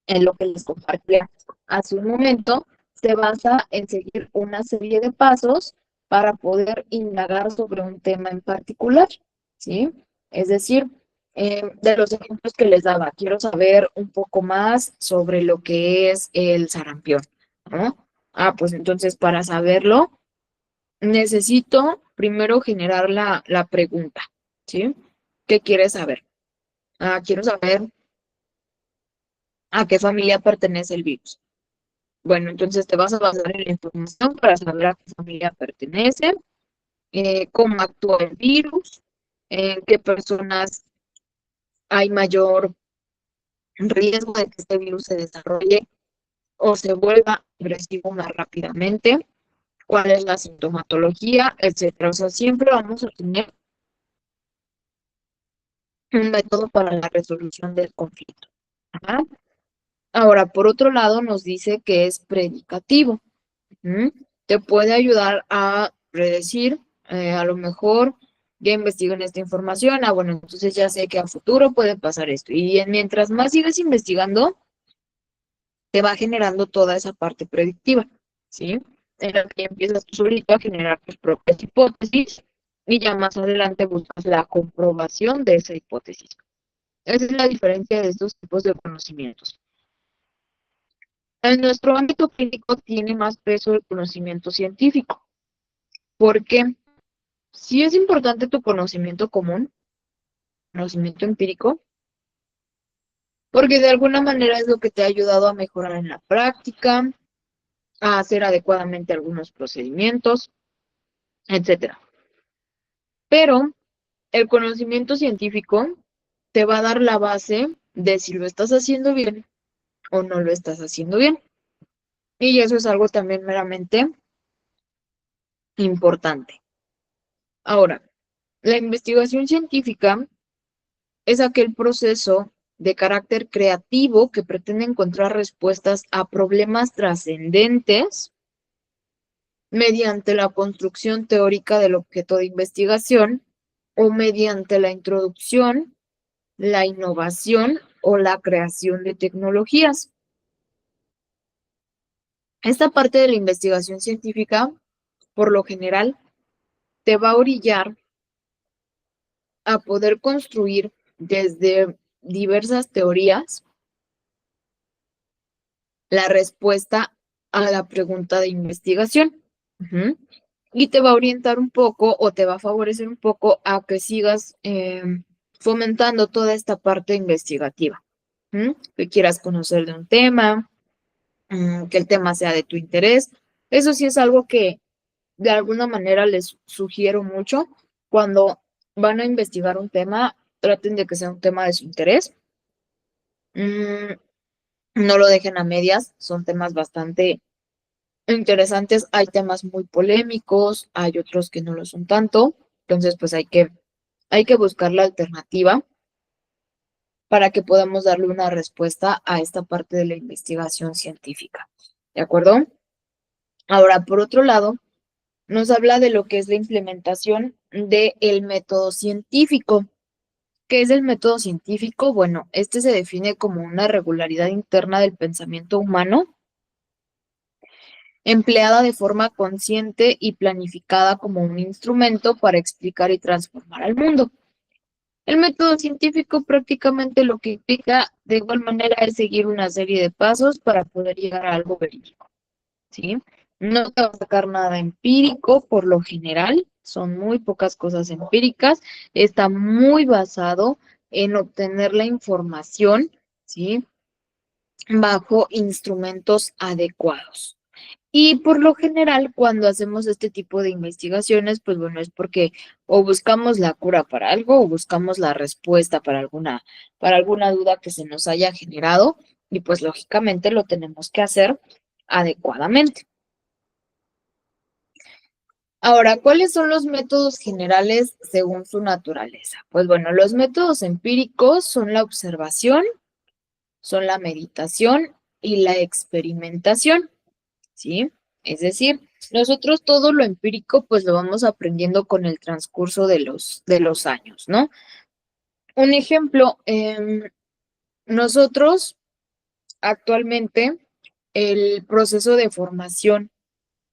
en lo que les compartí hace un momento, se basa en seguir una serie de pasos para poder indagar sobre un tema en particular, ¿sí? Es decir, de los ejemplos que les daba, quiero saber un poco más sobre lo que es el sarampión, ¿no? Pues entonces para saberlo, necesito primero generar la pregunta, ¿sí? ¿Qué quieres saber? Quiero saber a qué familia pertenece el virus. Bueno, entonces te vas a basar en la información para saber a qué familia pertenece, cómo actúa el virus, en qué personas hay mayor riesgo de que este virus se desarrolle o se vuelva agresivo más rápidamente, cuál es la sintomatología, etcétera. O sea, siempre vamos a tener un método para la resolución del conflicto. Ajá. Ahora, por otro lado, nos dice que es predicativo. ¿Mm? Te puede ayudar a predecir, a lo mejor ya investigo en esta información, bueno, entonces ya sé que a futuro puede pasar esto. Y mientras más sigues investigando, te va generando toda esa parte predictiva, ¿sí? En la que empiezas tú solito a generar tus propias hipótesis y ya más adelante buscas la comprobación de esa hipótesis. Esa es la diferencia de estos tipos de conocimientos. En nuestro ámbito clínico tiene más peso el conocimiento científico, porque sí es importante tu conocimiento común, conocimiento empírico, porque de alguna manera es lo que te ha ayudado a mejorar en la práctica, a hacer adecuadamente algunos procedimientos, etcétera. Pero el conocimiento científico te va a dar la base de si lo estás haciendo bien o no lo estás haciendo bien. Y eso es algo también meramente importante. Ahora, la investigación científica es aquel proceso de carácter creativo que pretende encontrar respuestas a problemas trascendentes mediante la construcción teórica del objeto de investigación o mediante la introducción, la innovación o la creación de tecnologías. Esta parte de la investigación científica, por lo general, te va a orillar a poder construir desde diversas teorías la respuesta a la pregunta de investigación. Ujú. Y te va a orientar un poco o te va a favorecer un poco a que sigas fomentando toda esta parte investigativa. Que quieras conocer de un tema, que el tema sea de tu interés. Eso sí es algo que de alguna manera les sugiero mucho. Cuando van a investigar un tema, traten de que sea un tema de su interés. Mm, no lo dejen a medias, son temas bastante interesantes. Hay temas muy polémicos, hay otros que no lo son tanto. Entonces, pues hay que buscar la alternativa para que podamos darle una respuesta a esta parte de la investigación científica. ¿De acuerdo? Ahora, por otro lado, nos habla de lo que es la implementación del método científico. ¿Qué es el método científico? Bueno, este se define como una regularidad interna del pensamiento humano empleada de forma consciente y planificada como un instrumento para explicar y transformar al mundo. El método científico prácticamente lo que implica de igual manera es seguir una serie de pasos para poder llegar a algo verídico, ¿sí? No te va a sacar nada empírico por lo general, son muy pocas cosas empíricas, está muy basado en obtener la información, ¿sí? Bajo instrumentos adecuados. Y por lo general, cuando hacemos este tipo de investigaciones, pues bueno, es porque o buscamos la cura para algo o buscamos la respuesta para alguna duda que se nos haya generado y pues lógicamente lo tenemos que hacer adecuadamente. Ahora, ¿cuáles son los métodos generales según su naturaleza? Pues bueno, los métodos empíricos son la observación, son la meditación y la experimentación. ¿Sí? Es decir, nosotros todo lo empírico pues lo vamos aprendiendo con el transcurso de los años, ¿no? Un ejemplo, nosotros actualmente el proceso de formación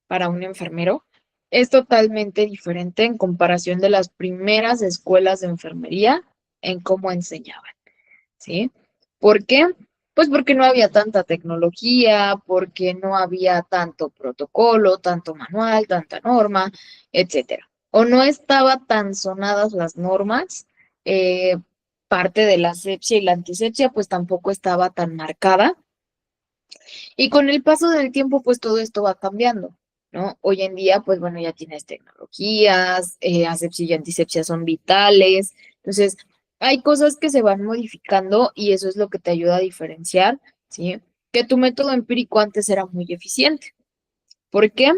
para un enfermero es totalmente diferente en comparación de las primeras escuelas de enfermería en cómo enseñaban. ¿Sí? ¿Por qué? Pues porque no había tanta tecnología, porque no había tanto protocolo, tanto manual, tanta norma, etcétera. O no estaba tan sonadas las normas, eh, parte de la asepsia y la antisepsia, pues tampoco estaba tan marcada. Y con el paso del tiempo, pues todo esto va cambiando, ¿no? Hoy en día, pues bueno, ya tienes tecnologías, asepsia y antisepsia son vitales. Entonces, hay cosas que se van modificando y eso es lo que te ayuda a diferenciar, ¿sí? Que tu método empírico antes era muy eficiente. ¿Por qué?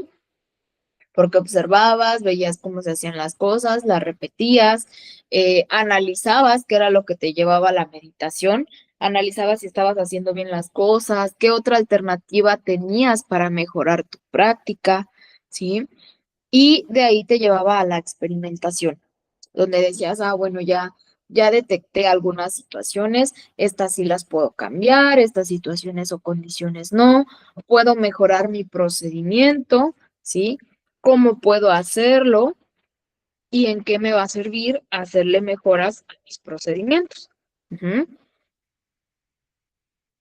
Porque observabas, veías cómo se hacían las cosas, las repetías, analizabas qué era lo que te llevaba a la meditación, analizabas si estabas haciendo bien las cosas, qué otra alternativa tenías para mejorar tu práctica, ¿sí? Y de ahí te llevaba a la experimentación, donde decías, ah, bueno, ya detecté algunas situaciones, estas sí las puedo cambiar, estas situaciones o condiciones no, puedo mejorar mi procedimiento, ¿sí? ¿Cómo puedo hacerlo? ¿Y en qué me va a servir hacerle mejoras a mis procedimientos? Ujú.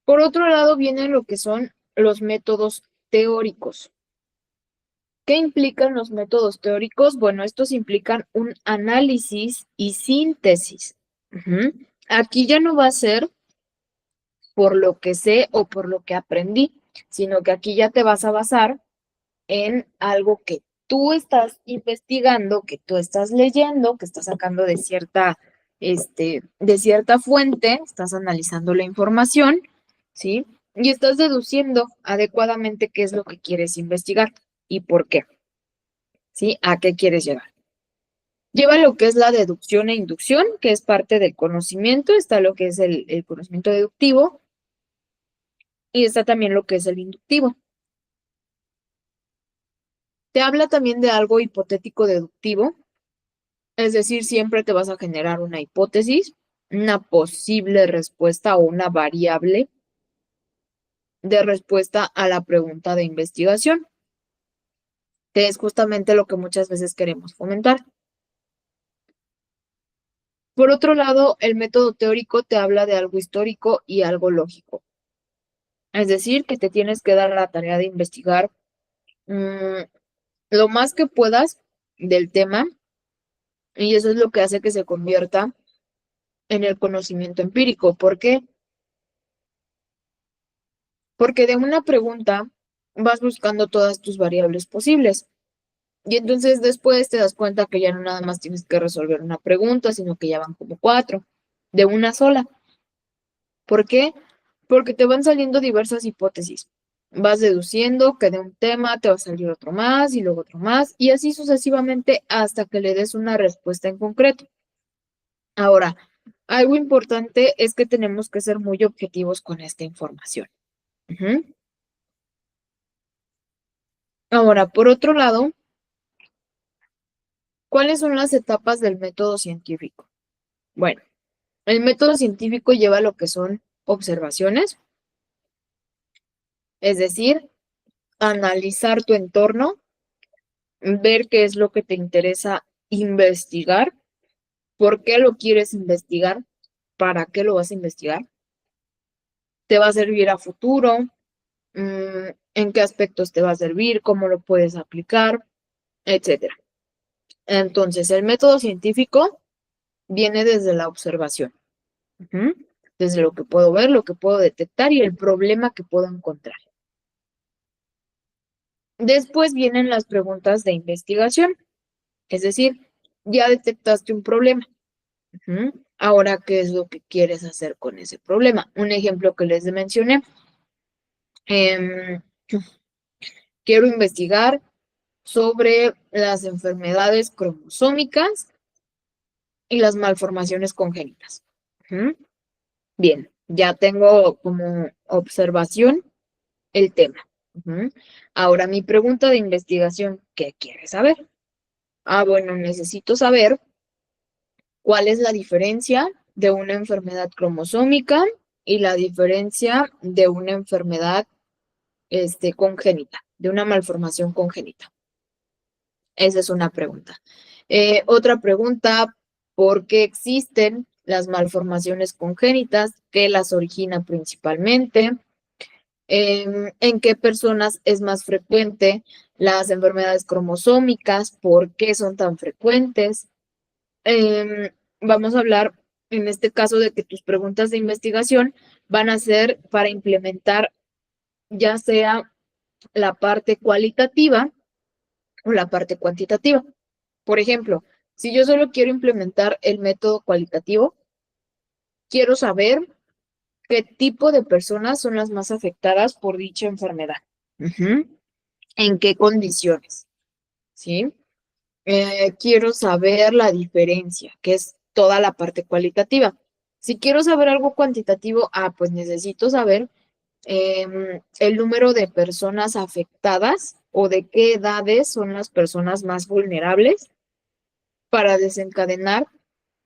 Por otro lado, vienen lo que son los métodos teóricos. ¿Qué implican los métodos teóricos? Bueno, estos implican un análisis y síntesis. Ujú. Aquí ya no va a ser por lo que sé o por lo que aprendí, sino que aquí ya te vas a basar en algo que tú estás investigando, que tú estás leyendo, que estás sacando de cierta fuente, estás analizando la información, ¿sí? Y estás deduciendo adecuadamente qué es lo que quieres investigar y por qué, ¿sí? ¿A qué quieres llegar? Lleva lo que es la deducción e inducción, que es parte del conocimiento, está lo que es el conocimiento deductivo y está también lo que es el inductivo. Te habla también de algo hipotético deductivo, es decir, siempre te vas a generar una hipótesis, una posible respuesta o una variable de respuesta a la pregunta de investigación, que es justamente lo que muchas veces queremos fomentar. Por otro lado, el método teórico te habla de algo histórico y algo lógico. Es decir, que te tienes que dar la tarea de investigar mm, lo más que puedas del tema y eso es lo que hace que se convierta en el conocimiento empírico. ¿Por qué? Porque de una pregunta vas buscando todas tus variables posibles. Y entonces después te das cuenta que ya no nada más tienes que resolver una pregunta, sino que ya van como cuatro, de una sola. ¿Por qué? Porque te van saliendo diversas hipótesis. Vas deduciendo que de un tema te va a salir otro más y luego otro más, y así sucesivamente hasta que le des una respuesta en concreto. Ahora, algo importante es que tenemos que ser muy objetivos con esta información. Ujú. Ahora, por otro lado, ¿cuáles son las etapas del método científico? Bueno, el método científico lleva lo que son observaciones, es decir, analizar tu entorno, ver qué es lo que te interesa investigar, por qué lo quieres investigar, para qué lo vas a investigar, te va a servir a futuro, en qué aspectos te va a servir, cómo lo puedes aplicar, etcétera. Entonces, el método científico viene desde la observación. Ujú. Desde lo que puedo ver, lo que puedo detectar y el problema que puedo encontrar. Después vienen las preguntas de investigación, es decir, ya detectaste un problema. Ahora, ¿qué es lo que quieres hacer con ese problema? Un ejemplo que les mencioné. em, quiero investigar sobre las enfermedades cromosómicas y las malformaciones congénitas. Bien, ya tengo como observación el tema. Ahora, mi pregunta de investigación, ¿qué quieres saber? Bueno, necesito saber cuál es la diferencia de una enfermedad cromosómica y la diferencia de una enfermedad congénita, de una malformación congénita. Esa es una pregunta. Otra pregunta, ¿por qué existen las malformaciones congénitas? ¿Qué las origina principalmente? ¿En qué personas es más frecuente las enfermedades cromosómicas? ¿Por qué son tan frecuentes? Vamos a hablar en este caso de que tus preguntas de investigación van a ser para implementar ya sea la parte cualitativa o la parte cuantitativa. Por ejemplo, si yo solo quiero implementar el método cualitativo, quiero saber qué tipo de personas son las más afectadas por dicha enfermedad. ¿En qué condiciones? ¿Sí? Quiero saber la diferencia, que es toda la parte cualitativa. Si quiero saber algo cuantitativo, pues necesito saber el número de personas afectadas o de qué edades son las personas más vulnerables para desencadenar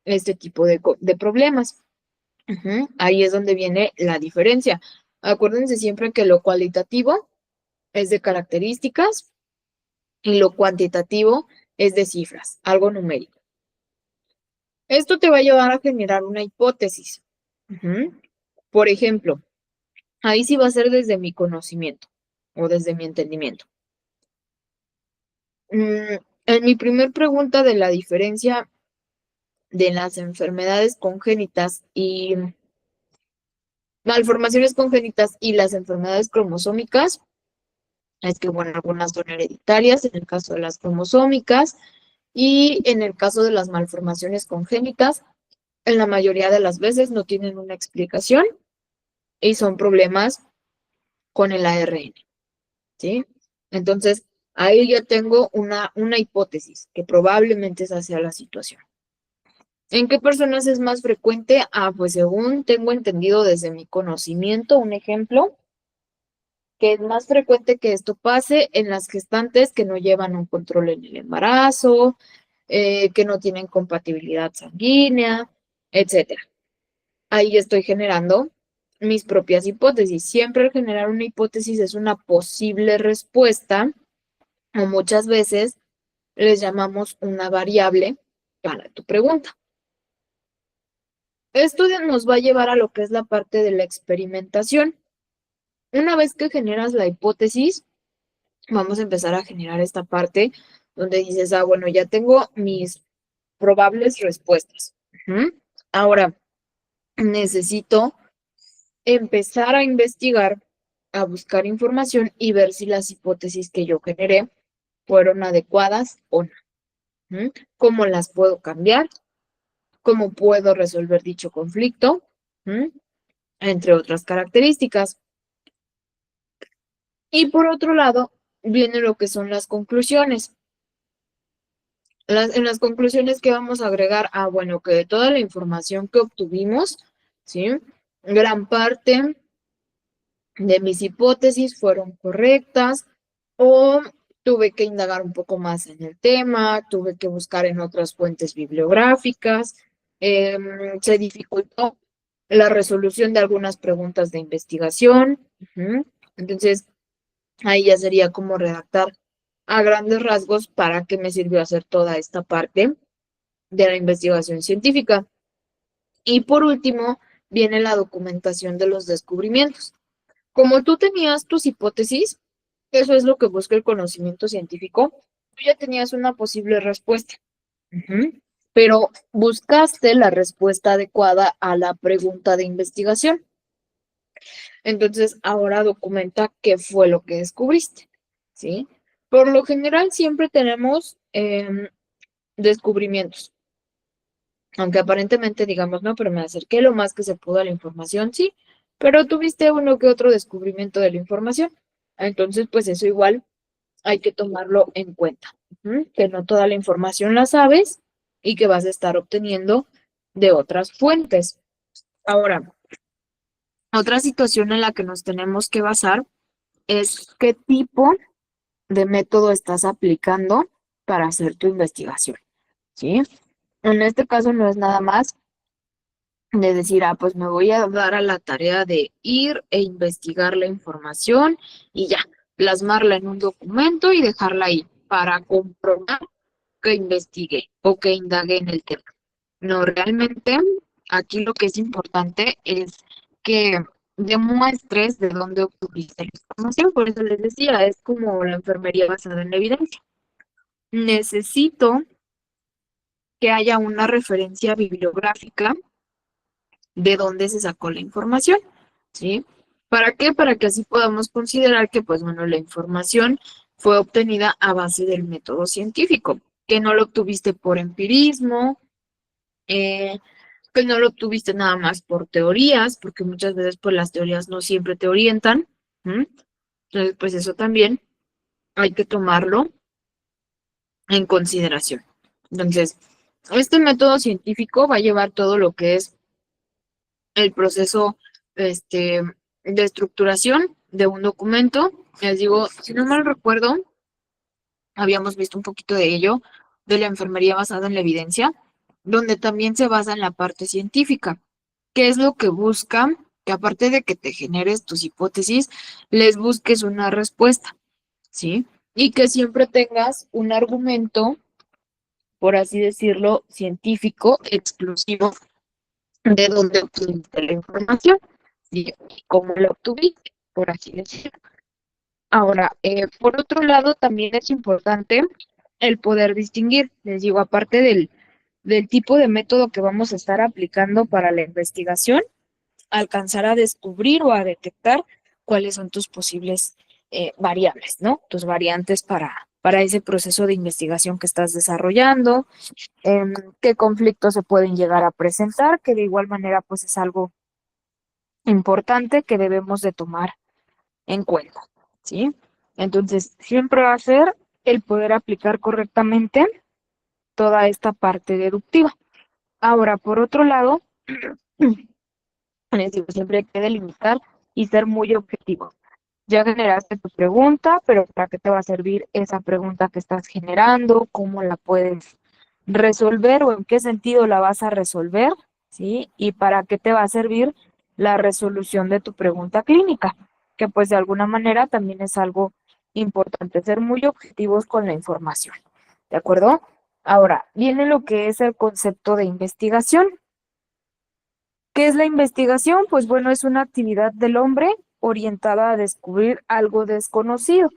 este tipo de problemas. Ahí es donde viene la diferencia. Acuérdense siempre que lo cualitativo es de características y lo cuantitativo es de cifras, algo numérico. Esto te va a llevar a generar una hipótesis. Por ejemplo, ahí sí va a ser desde mi conocimiento o desde mi entendimiento. En mi primer pregunta de la diferencia de las enfermedades congénitas y malformaciones congénitas y las enfermedades cromosómicas, es que, bueno, algunas son hereditarias en el caso de las cromosómicas y en el caso de las malformaciones congénitas, en la mayoría de las veces no tienen una explicación y son problemas con el ARN, ¿sí? Entonces, ahí ya tengo una hipótesis que probablemente esa sea la situación. ¿En qué personas es más frecuente? Pues según tengo entendido desde mi conocimiento, un ejemplo, que es más frecuente que esto pase en las gestantes que no llevan un control en el embarazo, que no tienen compatibilidad sanguínea, etcétera. Ahí estoy generando mis propias hipótesis. Siempre al generar una hipótesis es una posible respuesta, o muchas veces les llamamos una variable para tu pregunta. Esto nos va a llevar a lo que es la parte de la experimentación. Una vez que generas la hipótesis, vamos a empezar a generar esta parte donde dices, bueno, ya tengo mis probables respuestas. Ahora, necesito empezar a investigar, a buscar información y ver si las hipótesis que yo generé fueron adecuadas o no. ¿Cómo las puedo cambiar? ¿Cómo puedo resolver dicho conflicto? Entre otras características. Y por otro lado, viene lo que son las conclusiones. En las conclusiones que vamos a agregar, bueno, que de toda la información que obtuvimos, ¿sí? Gran parte de mis hipótesis fueron correctas o tuve que indagar un poco más en el tema, tuve que buscar en otras fuentes bibliográficas, se dificultó la resolución de algunas preguntas de investigación. Entonces, ahí ya sería como redactar a grandes rasgos para qué me sirvió hacer toda esta parte de la investigación científica. Y por último, viene la documentación de los descubrimientos. Como tú tenías tus hipótesis, eso es lo que busca el conocimiento científico, tú ya tenías una posible respuesta, pero buscaste la respuesta adecuada a la pregunta de investigación. Entonces, ahora documenta qué fue lo que descubriste, ¿sí? Por lo general siempre tenemos descubrimientos, aunque aparentemente digamos, no, pero me acerqué lo más que se pudo a la información, sí, pero tuviste uno que otro descubrimiento de la información. Entonces, pues eso igual hay que tomarlo en cuenta, que no toda la información la sabes y que vas a estar obteniendo de otras fuentes. Ahora, otra situación en la que nos tenemos que basar es qué tipo de método estás aplicando para hacer tu investigación, ¿sí? En este caso no es nada más de decir, pues me voy a dar a la tarea de ir e investigar la información y ya, plasmarla en un documento y dejarla ahí para comprobar que investigué o que indagué en el tema. No, realmente aquí lo que es importante es que demuestres de dónde obtuviste la información. Por eso les decía, es como la enfermería basada en la evidencia. Necesito que haya una referencia bibliográfica de dónde se sacó la información, ¿sí? ¿Para qué? Para que así podamos considerar que, pues bueno, la información fue obtenida a base del método científico, que no lo obtuviste por empirismo, eh, que no lo obtuviste nada más por teorías, porque muchas veces pues las teorías no siempre te orientan, ¿m? Entonces, pues eso también hay que tomarlo en consideración. Entonces, este método científico va a llevar todo lo que es el proceso de estructuración de un documento. Les digo, si no mal recuerdo, habíamos visto un poquito de ello, de la enfermería basada en la evidencia, donde también se basa en la parte científica. ¿Qué es lo que busca? Que aparte de que te generes tus hipótesis, les busques una respuesta, ¿sí? Y que siempre tengas un argumento, por así decirlo, científico exclusivo de dónde obtuviste la información, ¿sí? Y cómo la obtuviste, por así decirlo. Ahora, por otro lado, también es importante el poder distinguir, les digo, aparte del tipo de método que vamos a estar aplicando para la investigación, alcanzar a descubrir o a detectar cuáles son tus posibles variables, ¿no? Tus variantes para ese proceso de investigación que estás desarrollando, qué conflictos se pueden llegar a presentar, que de igual manera pues es algo importante que debemos de tomar en cuenta, ¿sí? Entonces, siempre va a ser el poder aplicar correctamente toda esta parte deductiva. Ahora, por otro lado, les digo, siempre hay que delimitar y ser muy objetivo. Ya generaste tu pregunta, pero ¿para qué te va a servir esa pregunta que estás generando? ¿Cómo la puedes resolver o en qué sentido la vas a resolver? ¿Sí? ¿Y para qué te va a servir la resolución de tu pregunta clínica? Que pues de alguna manera también es algo importante, ser muy objetivos con la información. ¿De acuerdo? Ahora, viene lo que es el concepto de investigación. ¿Qué es la investigación? Pues bueno, es una actividad del hombre orientada a descubrir algo desconocido,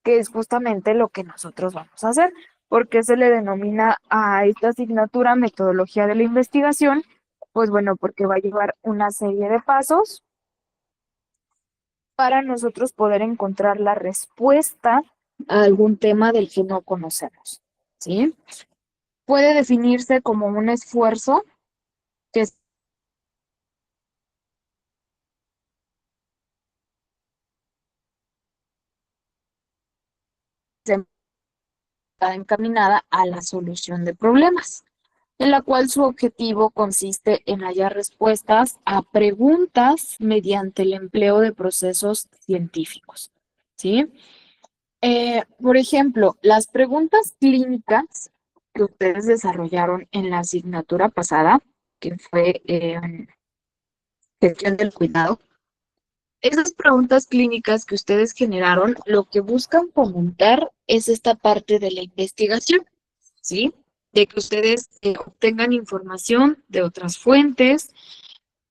que es justamente lo que nosotros vamos a hacer. ¿Por qué se le denomina a esta asignatura metodología de la investigación? Pues bueno, porque va a llevar una serie de pasos para nosotros poder encontrar la respuesta a algún tema del que no conocemos, ¿sí? Puede definirse como un esfuerzo que se está encaminada a la solución de problemas, en la cual su objetivo consiste en hallar respuestas a preguntas mediante el empleo de procesos científicos, ¿sí? Por ejemplo, las preguntas clínicas que ustedes desarrollaron en la asignatura pasada, que fue gestión del cuidado, esas preguntas clínicas que ustedes generaron, lo que buscan fomentar es esta parte de la investigación, ¿sí? De que ustedes obtengan información de otras fuentes,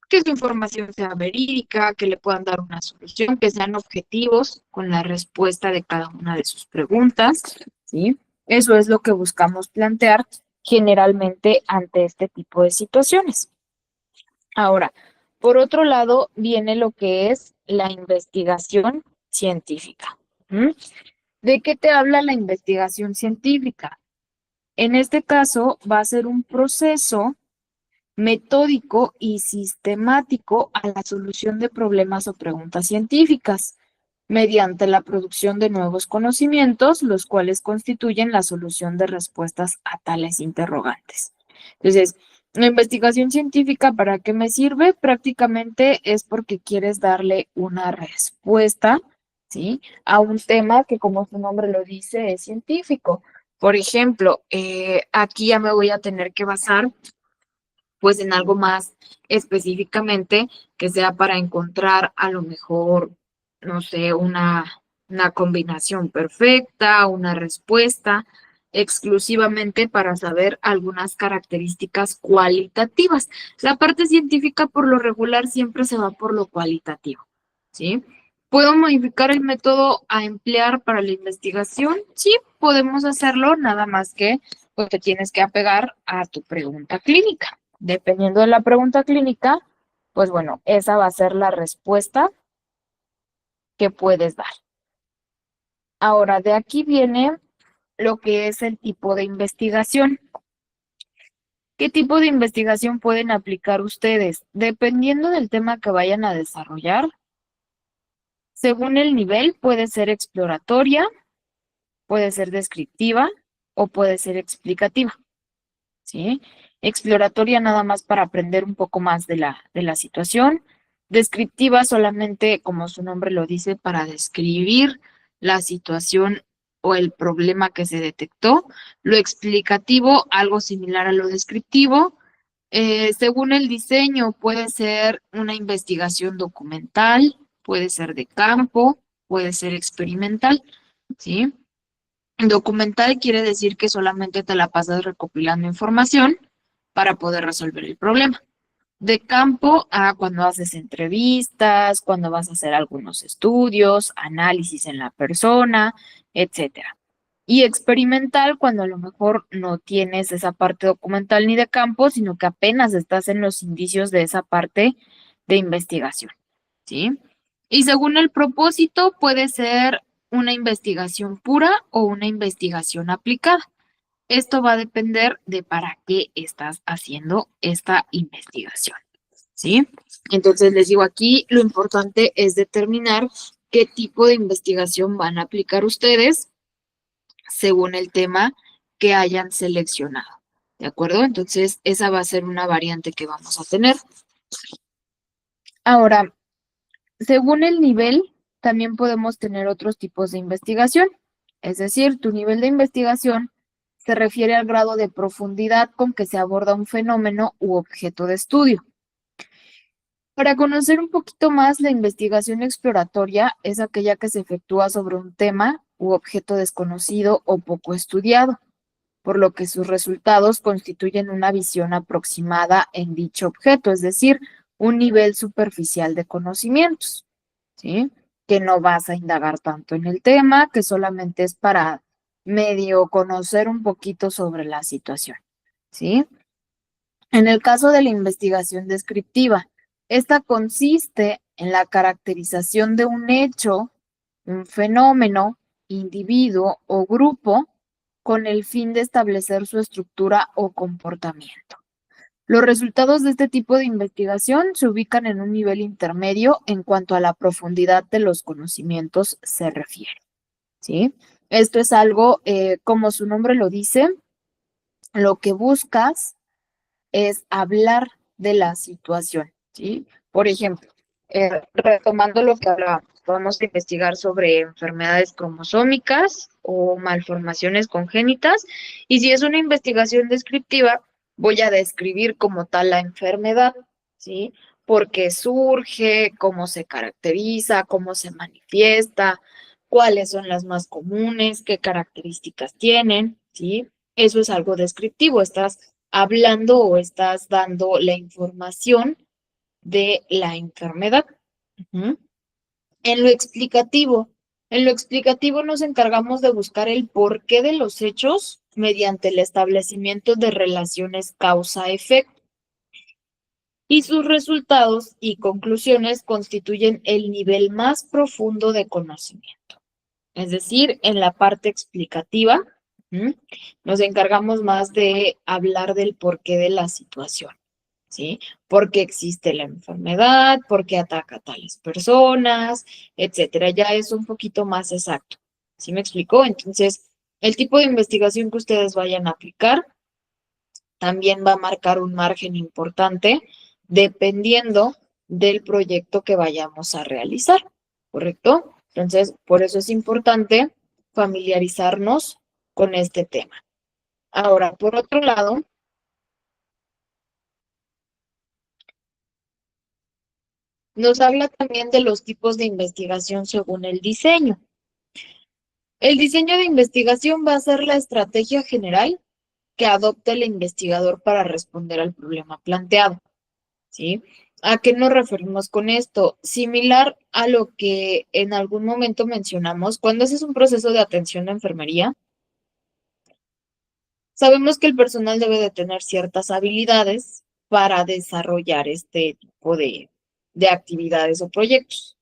que su información sea verídica, que le puedan dar una solución, que sean objetivos con la respuesta de cada una de sus preguntas, ¿sí? Eso es lo que buscamos plantear generalmente ante este tipo de situaciones. Ahora, por otro lado, viene lo que es la investigación científica. ¿Mm? ¿De qué te habla la investigación científica? En este caso, va a ser un proceso metódico y sistemático a la solución de problemas o preguntas científicas, mediante la producción de nuevos conocimientos, los cuales constituyen la solución de respuestas a tales interrogantes. Entonces, la investigación científica, ¿para qué me sirve? Prácticamente es porque quieres darle una respuesta, ¿sí? A un tema que, como su nombre lo dice, es científico. Por ejemplo, aquí ya me voy a tener que basar pues en algo más específicamente que sea para encontrar a lo mejor, no sé, una combinación perfecta, una respuesta exclusivamente para saber algunas características cualitativas. La parte científica por lo regular siempre se va por lo cualitativo, ¿sí? ¿Puedo modificar el método a emplear para la investigación? Sí, podemos hacerlo, nada más que pues, te tienes que apegar a tu pregunta clínica. Dependiendo de la pregunta clínica, pues bueno, esa va a ser la respuesta que puedes dar. Ahora, de aquí viene lo que es el tipo de investigación. ¿Qué tipo de investigación pueden aplicar ustedes? Dependiendo del tema que vayan a desarrollar, según el nivel, puede ser exploratoria, puede ser descriptiva o puede ser explicativa. ¿Sí? Exploratoria nada más para aprender un poco más de la situación. Descriptiva solamente, como su nombre lo dice, para describir la situación o el problema que se detectó. Lo explicativo, algo similar a lo descriptivo. Según el diseño, puede ser una investigación documental, puede ser de campo, puede ser experimental, ¿sí? Documental quiere decir que solamente te la pasas recopilando información para poder resolver el problema. De campo a cuando haces entrevistas, cuando vas a hacer algunos estudios, análisis en la persona, etcétera. Y experimental cuando a lo mejor no tienes esa parte documental ni de campo, sino que apenas estás en los indicios de esa parte de investigación, ¿sí? Y según el propósito, puede ser una investigación pura o una investigación aplicada. Esto va a depender de para qué estás haciendo esta investigación, ¿sí? Entonces les digo aquí, lo importante es determinar qué tipo de investigación van a aplicar ustedes según el tema que hayan seleccionado, ¿de acuerdo? Entonces esa va a ser una variante que vamos a tener. Ahora, según el nivel, también podemos tener otros tipos de investigación. Es decir, tu nivel de investigación se refiere al grado de profundidad con que se aborda un fenómeno u objeto de estudio. Para conocer un poquito más, la investigación exploratoria es aquella que se efectúa sobre un tema u objeto desconocido o poco estudiado, por lo que sus resultados constituyen una visión aproximada en dicho objeto, es decir, un nivel superficial de conocimientos. ¿Sí? Que no vas a indagar tanto en el tema, que solamente es para medio conocer un poquito sobre la situación, ¿sí? En el caso de la investigación descriptiva, esta consiste en la caracterización de un hecho, un fenómeno, individuo o grupo con el fin de establecer su estructura o comportamiento. Los resultados de este tipo de investigación se ubican en un nivel intermedio en cuanto a la profundidad de los conocimientos se refiere, ¿sí? Esto es algo, como su nombre lo dice, lo que buscas es hablar de la situación, ¿sí? Por ejemplo, retomando lo que hablábamos, vamos a investigar sobre enfermedades cromosómicas o malformaciones congénitas, y si es una investigación descriptiva, voy a describir como tal la enfermedad, ¿sí? Por qué surge, cómo se caracteriza, cómo se manifiesta, cuáles son las más comunes, qué características tienen, ¿sí? Eso es algo descriptivo, estás hablando o estás dando la información de la enfermedad. Ujú. En lo explicativo, en lo explicativo nos encargamos de buscar el porqué de los hechos mediante el establecimiento de relaciones causa-efecto. Y sus resultados y conclusiones constituyen el nivel más profundo de conocimiento. Es decir, en la parte explicativa, ¿m? Nos encargamos más de hablar del porqué de la situación, ¿sí? ¿Por qué existe la enfermedad? ¿Por qué ataca a tales personas? Etcétera. Ya es un poquito más exacto. ¿Sí me explicó? Entonces, el tipo de investigación que ustedes vayan a aplicar también va a marcar un margen importante dependiendo del proyecto que vayamos a realizar, ¿correcto? Entonces, por eso es importante familiarizarnos con este tema. Ahora, por otro lado, nos habla también de los tipos de investigación según el diseño. El diseño de investigación va a ser la estrategia general que adopte el investigador para responder al problema planteado. ¿Sí? ¿A qué nos referimos con esto? Similar a lo que en algún momento mencionamos, cuando haces un proceso de atención de enfermería, sabemos que el personal debe de tener ciertas habilidades para desarrollar este tipo de actividades o proyectos,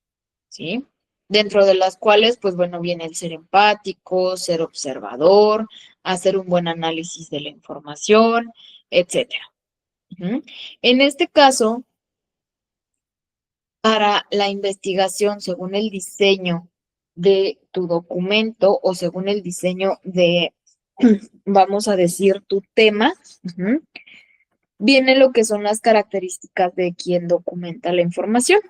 ¿sí? Dentro de las cuales, pues bueno, viene el ser empático, ser observador, hacer un buen análisis de la información, etcétera. Ujú. En este caso, para la investigación según el diseño de tu documento o según el diseño de, vamos a decir, tu tema, ujú, viene lo que son las características de quien documenta la información.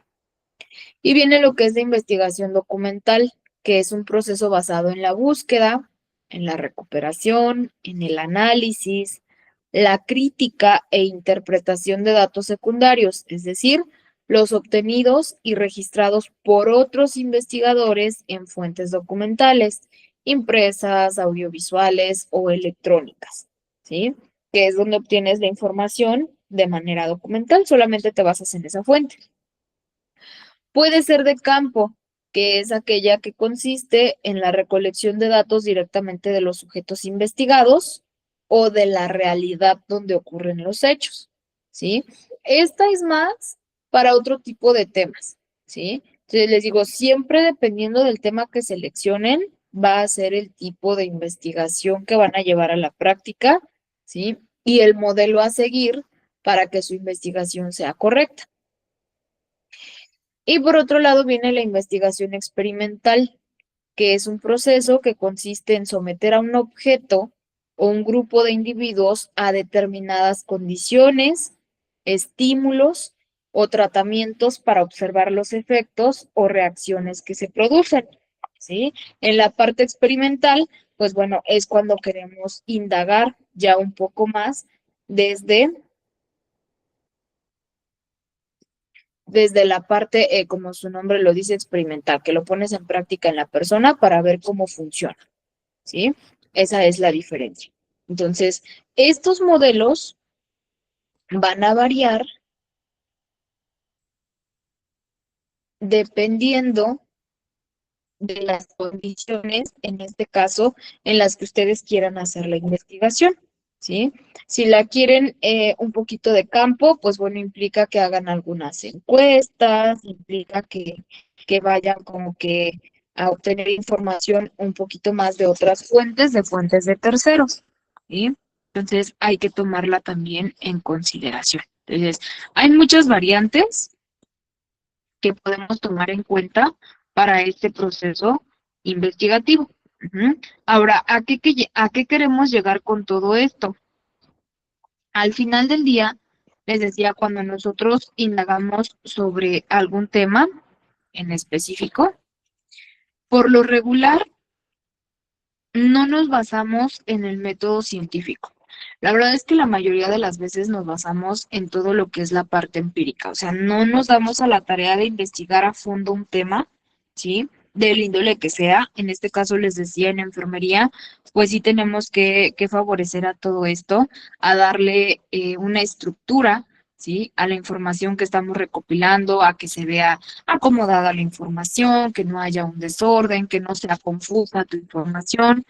Y viene lo que es de investigación documental, que es un proceso basado en la búsqueda, en la recuperación, en el análisis, la crítica e interpretación de datos secundarios, es decir, los obtenidos y registrados por otros investigadores en fuentes documentales, impresas, audiovisuales o electrónicas, ¿sí? Que es donde obtienes la información de manera documental, solamente te basas en esa fuente. Puede ser de campo, que es aquella que consiste en la recolección de datos directamente de los sujetos investigados o de la realidad donde ocurren los hechos, ¿sí? Esta es más para otro tipo de temas, ¿sí? Entonces les digo, siempre dependiendo del tema que seleccionen, va a ser el tipo de investigación que van a llevar a la práctica, ¿sí? Y el modelo a seguir para que su investigación sea correcta. Y por otro lado viene la investigación experimental, que es un proceso que consiste en someter a un objeto o un grupo de individuos a determinadas condiciones, estímulos o tratamientos para observar los efectos o reacciones que se producen, ¿sí? En la parte experimental, pues bueno, es cuando queremos indagar ya un poco más desde la parte, como su nombre lo dice, experimental, que lo pones en práctica en la persona para ver cómo funciona, ¿sí? Esa es la diferencia. Entonces, estos modelos van a variar dependiendo de las condiciones, en este caso, en las que ustedes quieran hacer la investigación, ¿sí? Si la quieren un poquito de campo, pues bueno, implica que hagan algunas encuestas, implica que vayan como que a obtener información un poquito más de otras fuentes, de fuentes de terceros, ¿sí? Entonces hay que tomarla también en consideración. Entonces, hay muchas variantes que podemos tomar en cuenta para este proceso investigativo. Ujú. Ahora, ¿a qué queremos llegar con todo esto? Al final del día, les decía, cuando nosotros indagamos sobre algún tema en específico, por lo regular, no nos basamos en el método científico. La verdad es que la mayoría de las veces nos basamos en todo lo que es la parte empírica, o sea, no nos damos a la tarea de investigar a fondo un tema, ¿sí? Del índole que sea. En este caso les decía en enfermería, pues sí tenemos que favorecer a todo esto, a darle una estructura, ¿sí? A la información que estamos recopilando, a que se vea acomodada la información, que no haya un desorden, que no sea confusa tu información,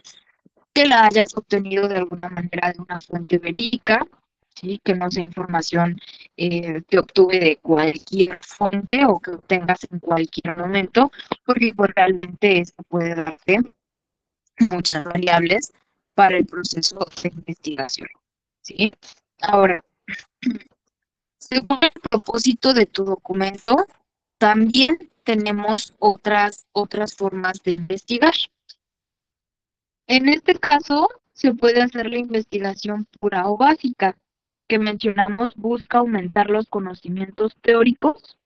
que la hayas obtenido de alguna manera de una fuente verídica, ¿sí? Que no sea información que obtuve de cualquier fuente o que obtengas en cualquier momento, porque pues, realmente esto puede darte muchas variables para el proceso de investigación, ¿sí? Ahora, según el propósito de tu documento, también tenemos otras formas de investigar. En este caso, se puede hacer la investigación pura o básica, que mencionamos busca aumentar los conocimientos teóricos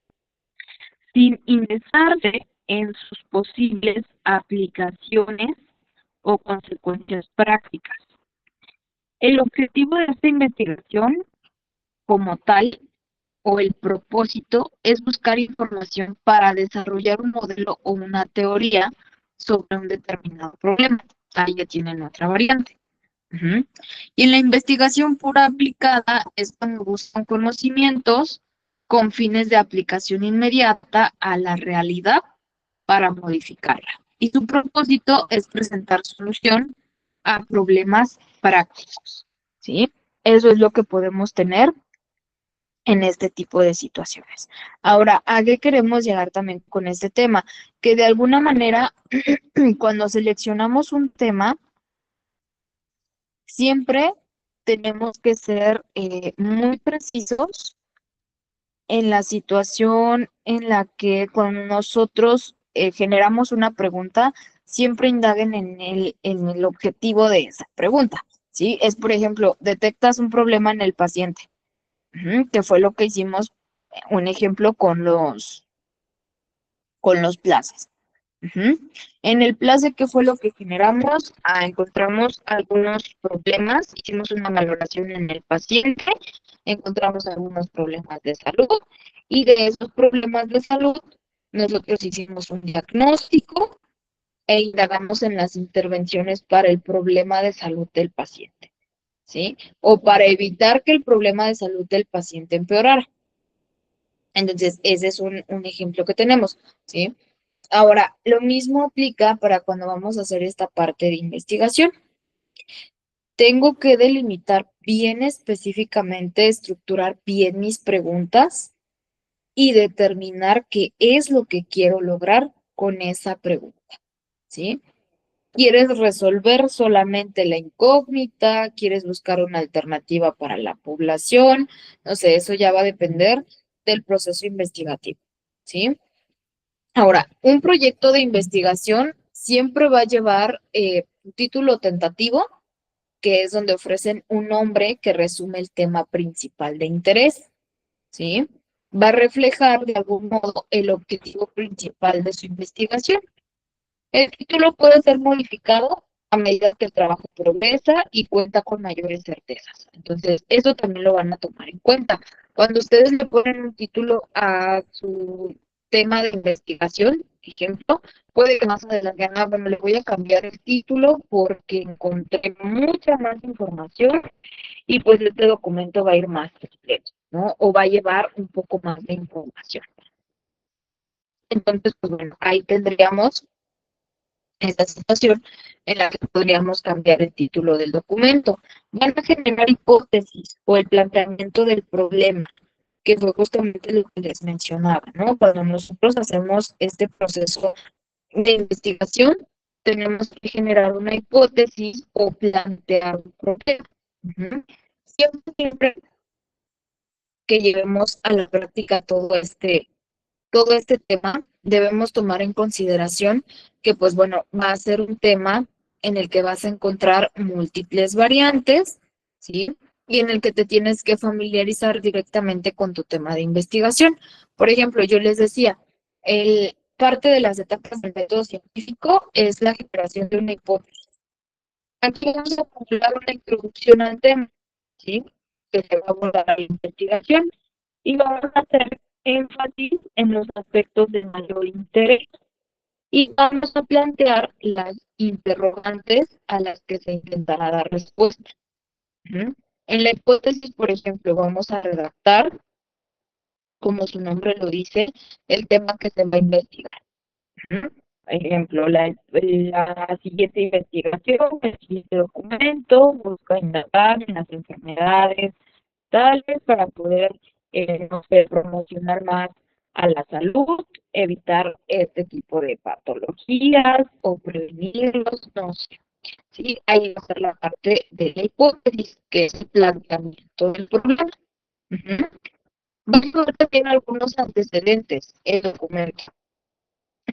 sin interesarse en sus posibles aplicaciones o consecuencias prácticas. El objetivo de esta investigación, como tal, o el propósito, es buscar información para desarrollar un modelo o una teoría sobre un determinado problema. Ahí ya tienen otra variante. Ujú. Y en la investigación pura aplicada es cuando buscan conocimientos con fines de aplicación inmediata a la realidad para modificarla. Y su propósito es presentar solución a problemas prácticos, ¿sí? Eso es lo que podemos tener en este tipo de situaciones. Ahora, ¿a qué queremos llegar también con este tema? Que de alguna manera, cuando seleccionamos un tema, siempre tenemos que ser muy precisos en la situación en la que cuando nosotros generamos una pregunta, siempre indaguen en el objetivo de esa pregunta, ¿sí? Es, por ejemplo, detectas un problema en el paciente, que fue lo que hicimos, un ejemplo con los plazos. Ujú. En el place, ¿qué fue lo que generamos? Encontramos algunos problemas, hicimos una valoración en el paciente, encontramos algunos problemas de salud y de esos problemas de salud nosotros hicimos un diagnóstico e indagamos en las intervenciones para el problema de salud del paciente, ¿sí? O para evitar que el problema de salud del paciente empeorara. Entonces, ese es un ejemplo que tenemos, ¿sí? Ahora, lo mismo aplica para cuando vamos a hacer esta parte de investigación. Tengo que delimitar bien específicamente, estructurar bien mis preguntas y determinar qué es lo que quiero lograr con esa pregunta, ¿sí? ¿Quieres resolver solamente la incógnita? ¿Quieres buscar una alternativa para la población? No sé, eso ya va a depender del proceso investigativo, ¿sí? Ahora, un proyecto de investigación siempre va a llevar un título tentativo, que es donde ofrecen un nombre que resume el tema principal de interés, ¿sí? Va a reflejar de algún modo el objetivo principal de su investigación. El título puede ser modificado a medida que el trabajo progresa y cuenta con mayores certezas. Entonces, eso también lo van a tomar en cuenta. Cuando ustedes le ponen un título a su tema de investigación, ejemplo, puede que más adelante, bueno, le voy a cambiar el título porque encontré mucha más información y pues este documento va a ir más completo, ¿no? O va a llevar un poco más de información. Entonces, pues bueno, ahí tendríamos esta situación en la que podríamos cambiar el título del documento. Van a generar hipótesis o el planteamiento del problema, que fue justamente lo que les mencionaba, ¿no? Cuando nosotros hacemos este proceso de investigación, tenemos que generar una hipótesis o plantear un problema. Ujú. Siempre que llevemos a la práctica todo este tema, debemos tomar en consideración que, pues bueno, va a ser un tema en el que vas a encontrar múltiples variantes, ¿sí? Y en el que te tienes que familiarizar directamente con tu tema de investigación. Por ejemplo, yo les decía, parte de las etapas del método científico es la generación de una hipótesis. Aquí vamos a formular una introducción al tema, ¿sí? Que se va a abordar a la investigación y vamos a hacer énfasis en los aspectos de mayor interés y vamos a plantear las interrogantes a las que se intentará dar respuesta. ¿Mm? En la hipótesis, por ejemplo, vamos a redactar, como su nombre lo dice, el tema que se va a investigar. ¿Mm? Por ejemplo, la siguiente investigación, el siguiente documento, busca indagar en las enfermedades digitales para poder, no sé, promocionar más a la salud, evitar este tipo de patologías o prevenirlos, no sé. Sí, ahí va a ser la parte de la hipótesis, que es el planteamiento del problema. Ujú. Vamos a ver también algunos antecedentes el documento.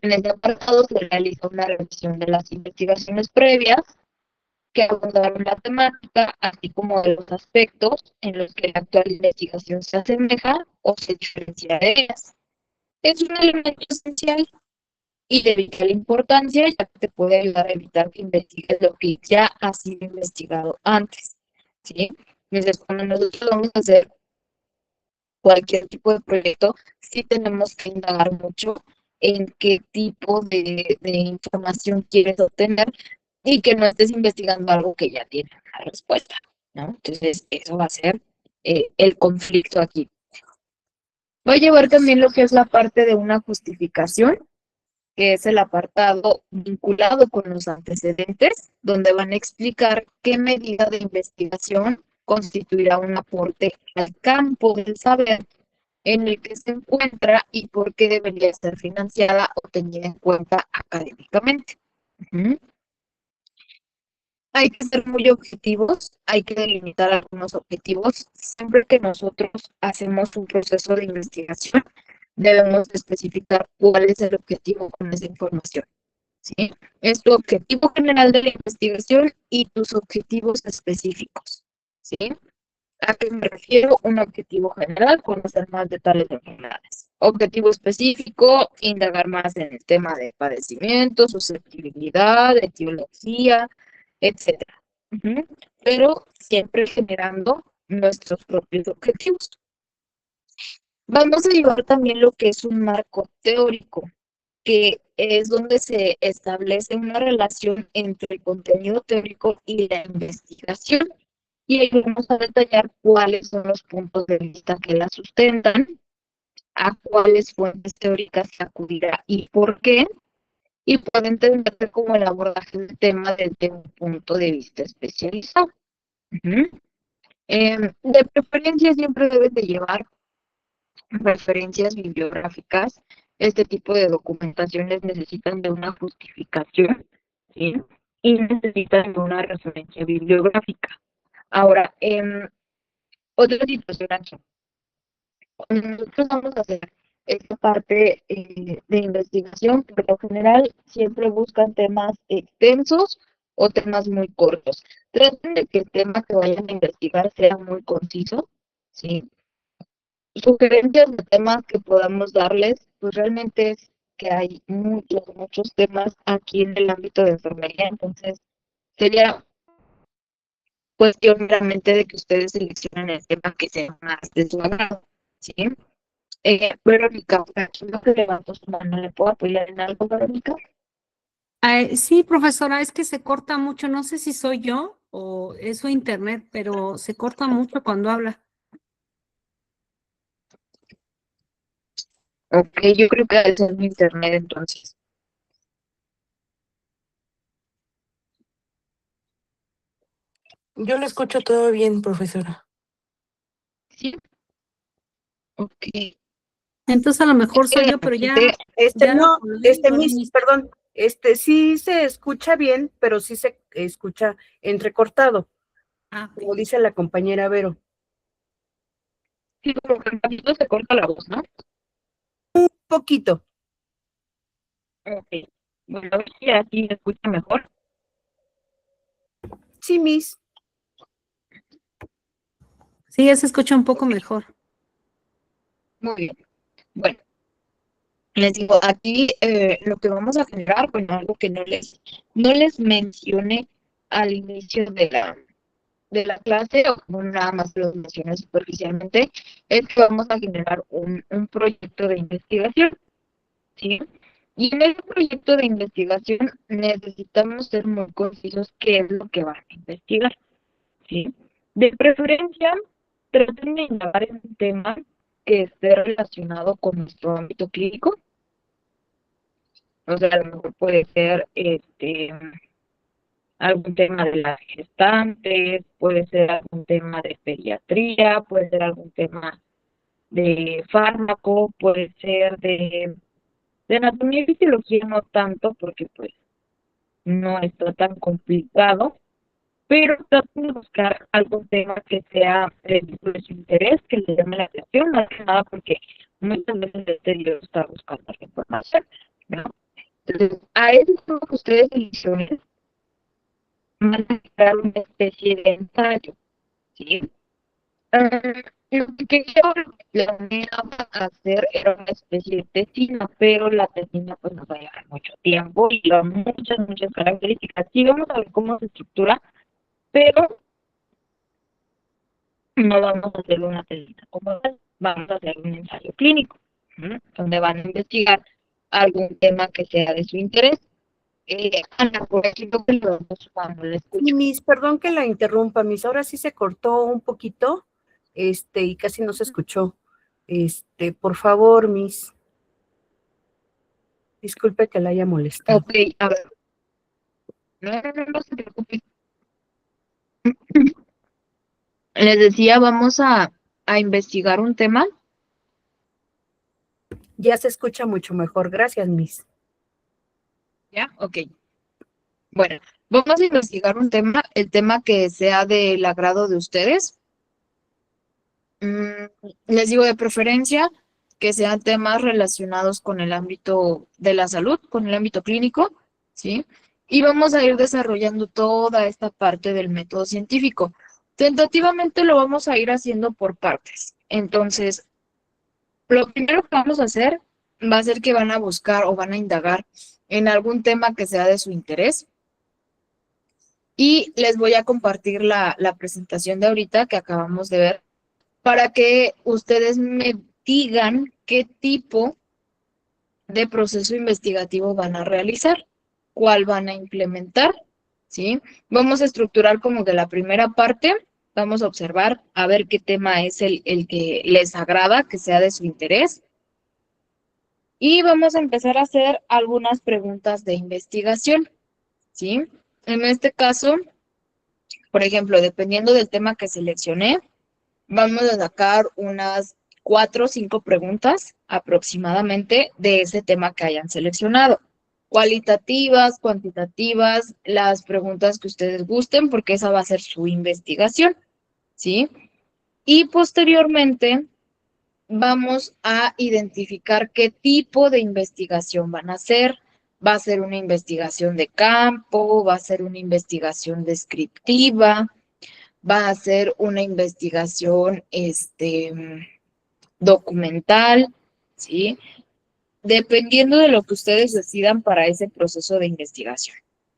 En este apartado se realiza una revisión de las investigaciones previas que abordaron la temática, así como de los aspectos en los que la actual investigación se asemeja o se diferencia de ellas. Es un elemento esencial y de vital importancia, ya que te puede ayudar a evitar que investigues lo que ya ha sido investigado antes. ¿Sí? Entonces, cuando nosotros vamos a hacer cualquier tipo de proyecto, sí tenemos que indagar mucho en qué tipo de información quieres obtener y que no estés investigando algo que ya tiene una respuesta, ¿no? Entonces, eso va a ser el conflicto aquí. Va a llevar también lo que es la parte de una justificación, que es el apartado vinculado con los antecedentes, donde van a explicar qué medida de investigación constituirá un aporte al campo del saber en el que se encuentra y por qué debería ser financiada o tenida en cuenta académicamente. Uh-huh. Hay que ser muy objetivos, hay que delimitar algunos objetivos. Siempre que nosotros hacemos un proceso de investigación, debemos especificar cuál es el objetivo con esa información. ¿Sí? Es tu objetivo general de la investigación y tus objetivos específicos. ¿Sí? ¿A qué me refiero? Un objetivo general, conocer más de tales enfermedades. Objetivo específico, indagar más en el tema de padecimiento, susceptibilidad, etiología, etcétera. Uh-huh. Pero siempre generando nuestros propios objetivos. Vamos a llevar también lo que es un marco teórico, que es donde se establece una relación entre el contenido teórico y la investigación. Y ahí vamos a detallar cuáles son los puntos de vista que la sustentan, a cuáles fuentes teóricas se acudirá y por qué, y puede entenderse como el abordaje del tema desde un punto de vista especializado. Uh-huh. De preferencia siempre deben de llevar referencias bibliográficas. Este tipo de documentaciones necesitan de una justificación, ¿sí? Y necesitan de una referencia bibliográfica. Ahora, otra situación aquí. Cuando nosotros vamos a hacer esta parte de investigación, por lo general siempre buscan temas extensos o temas muy cortos. Traten de que el tema que vayan a investigar sea muy conciso, ¿sí? Sugerencias de temas que podamos darles, pues realmente es que hay muchos temas aquí en el ámbito de enfermería, entonces sería cuestión realmente de que ustedes seleccionen el tema que sea más de su agrado, ¿sí? Verónica, aquí no que levantó su mano, ¿le puedo apoyar en algo, Verónica? Sí, profesora, es que se corta mucho, no sé si soy yo o es su internet, pero se corta mucho cuando habla. Ok, yo creo que debe ser mi internet entonces. Yo lo escucho todo bien, profesora. Sí, ok. Entonces a lo mejor soy yo, pero ya lo No, colgué, no lo Miss, perdón, sí se escucha bien, pero sí se escucha entrecortado, Ok. como dice la compañera Vero. Sí, como que un ratito se corta la voz, ¿no? Poquito. Ok. Bueno, a ver si aquí me escucha mejor. Sí, Miss. Sí, ya se escucha un poco mejor. Muy bien. Bueno, les digo, aquí lo que vamos a generar, bueno, algo que no les mencioné al inicio de la clase, o como nada más lo mencioné superficialmente, es que vamos a generar un proyecto de investigación, ¿sí? Y en ese proyecto de investigación necesitamos ser muy concisos qué es lo que van a investigar, ¿sí? De preferencia, traten de indagar en un tema que esté relacionado con nuestro ámbito clínico. O sea, a lo mejor puede ser algún tema de las gestantes, puede ser algún tema de pediatría, puede ser algún tema de fármaco, puede ser de anatomía y fisiología, no tanto, porque pues no está tan complicado, pero traten de buscar algún tema que sea de su interés, que le llame la atención, más que nada porque muchas veces este libro está buscando la información, ¿no? Entonces, a eso que ustedes seleccionen, van a crear una especie de ensayo, ¿sí? Lo que yo planeaba hacer era una especie de tesina, pero la tesina pues nos va a llevar mucho tiempo y va muchas características. Sí, vamos a ver cómo se estructura, pero no vamos a hacer una tesina como tal, vamos a hacer un ensayo clínico, donde van a investigar algún tema que sea de su interés. Ana, por ejemplo, que lo vamos cuando la escucho. Y Miss, perdón que la interrumpa, Miss, ahora sí se cortó un poquito, y casi no se escuchó. Por favor, Miss, disculpe que la haya molestado. Ok, a ver. No se preocupe. Les decía, vamos a investigar un tema. Ya se escucha mucho mejor, gracias, Miss. ¿Ya? Ok. Bueno, vamos a investigar un tema, el tema que sea del agrado de ustedes. Les digo de preferencia que sean temas relacionados con el ámbito de la salud, con el ámbito clínico, ¿sí? Y vamos a ir desarrollando toda esta parte del método científico. Tentativamente lo vamos a ir haciendo por partes. Entonces, lo primero que vamos a hacer va a ser que van a buscar o van a indagar en algún tema que sea de su interés. Y les voy a compartir la presentación de ahorita que acabamos de ver para que ustedes me digan qué tipo de proceso investigativo van a realizar, cuál van a implementar, ¿sí? Vamos a estructurar como que la primera parte, vamos a observar a ver qué tema es el que les agrada, que sea de su interés. Y vamos a empezar a hacer algunas preguntas de investigación, ¿sí? En este caso, por ejemplo, dependiendo del tema que seleccioné, vamos a sacar unas 4 o 5 preguntas aproximadamente de ese tema que hayan seleccionado. Cualitativas, cuantitativas, las preguntas que ustedes gusten, porque esa va a ser su investigación, ¿sí? Y posteriormente vamos a identificar qué tipo de investigación van a hacer. Va a ser una investigación de campo, va a ser una investigación descriptiva, va a ser una investigación documental, ¿sí? Dependiendo de lo que ustedes decidan para ese proceso de investigación,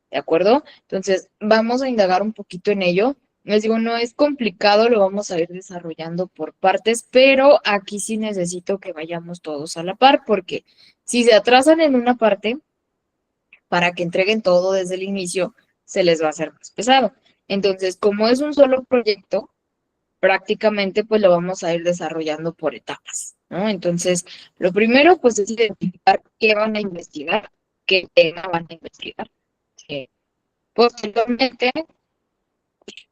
¿de acuerdo? Entonces, vamos a indagar un poquito en ello. Les digo, no es complicado, lo vamos a ir desarrollando por partes, pero aquí sí necesito que vayamos todos a la par, porque si se atrasan en una parte, para que entreguen todo desde el inicio, se les va a hacer más pesado. Entonces, como es un solo proyecto, prácticamente pues lo vamos a ir desarrollando por etapas, ¿no? Entonces, lo primero pues es identificar qué van a investigar, qué tema van a investigar. ¿Sí? Posteriormente,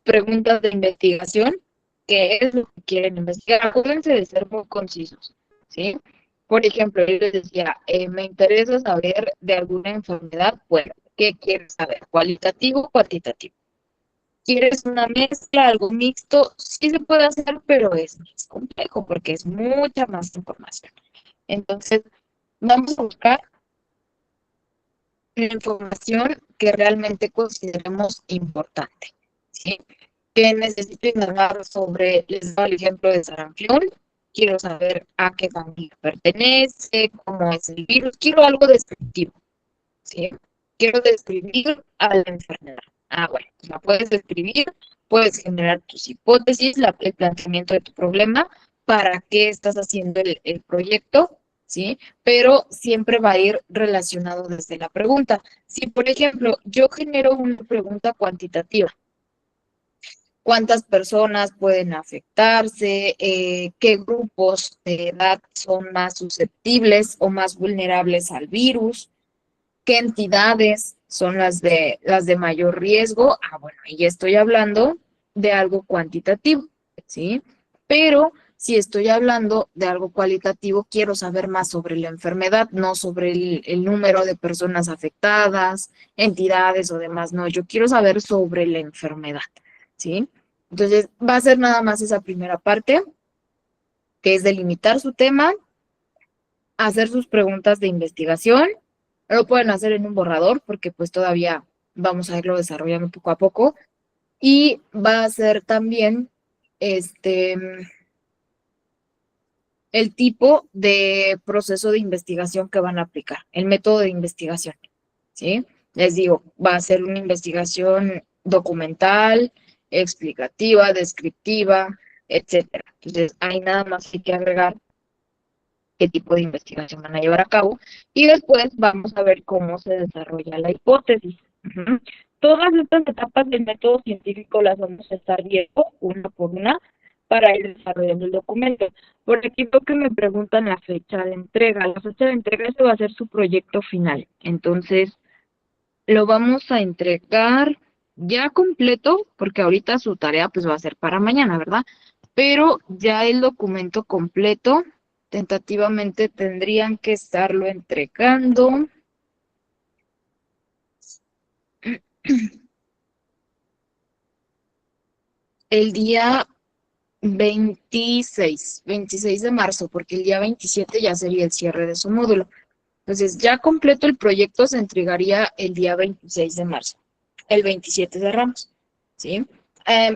preguntas de investigación, qué es lo que quieren investigar. Acuérdense de ser muy concisos, ¿sí? Por ejemplo, yo les decía, me interesa saber de alguna enfermedad, bueno, ¿qué quieres saber? ¿Cualitativo o cuantitativo? ¿Quieres una mezcla, algo mixto? Sí se puede hacer, pero es más complejo porque es mucha más información. Entonces, vamos a buscar la información que realmente consideremos importante, ¿sí? Que necesito indagar sobre, les doy el ejemplo de sarampión, quiero saber a qué familia pertenece, cómo es el virus, quiero algo descriptivo, ¿sí? Quiero describir a la enfermedad. Bueno, la puedes describir, puedes generar tus hipótesis, el planteamiento de tu problema, para qué estás haciendo el proyecto, ¿sí? Pero siempre va a ir relacionado desde la pregunta. Si, por ejemplo, yo genero una pregunta cuantitativa, ¿cuántas personas pueden afectarse? ¿Qué grupos de edad son más susceptibles o más vulnerables al virus? ¿Qué entidades son las de mayor riesgo? Ah, bueno, y ya estoy hablando de algo cuantitativo, ¿sí? Pero si estoy hablando de algo cualitativo, quiero saber más sobre la enfermedad, no sobre el número de personas afectadas, entidades o demás, no, yo quiero saber sobre la enfermedad, ¿sí? Entonces, va a ser nada más esa primera parte, que es delimitar su tema, hacer sus preguntas de investigación. Lo pueden hacer en un borrador porque pues todavía vamos a irlo desarrollando poco a poco. Y va a ser también este el tipo de proceso de investigación que van a aplicar, el método de investigación, ¿sí? Les digo, va a ser una investigación documental, explicativa, descriptiva, etcétera. Entonces, ahí nada más hay que agregar qué tipo de investigación van a llevar a cabo y después vamos a ver cómo se desarrolla la hipótesis. Ujú. Todas estas etapas del método científico las vamos a estar viendo una por una para ir desarrollando el documento. Por aquí veo que me preguntan la fecha de entrega. La fecha de entrega ese va a ser su proyecto final. Entonces, lo vamos a entregar ya completo, porque ahorita su tarea pues va a ser para mañana, ¿verdad? Pero ya el documento completo, tentativamente tendrían que estarlo entregando el día 26 de marzo, porque el día 27 ya sería el cierre de su módulo. Entonces, ya completo el proyecto se entregaría el día 26 de marzo. El 27 cerramos, ¿sí?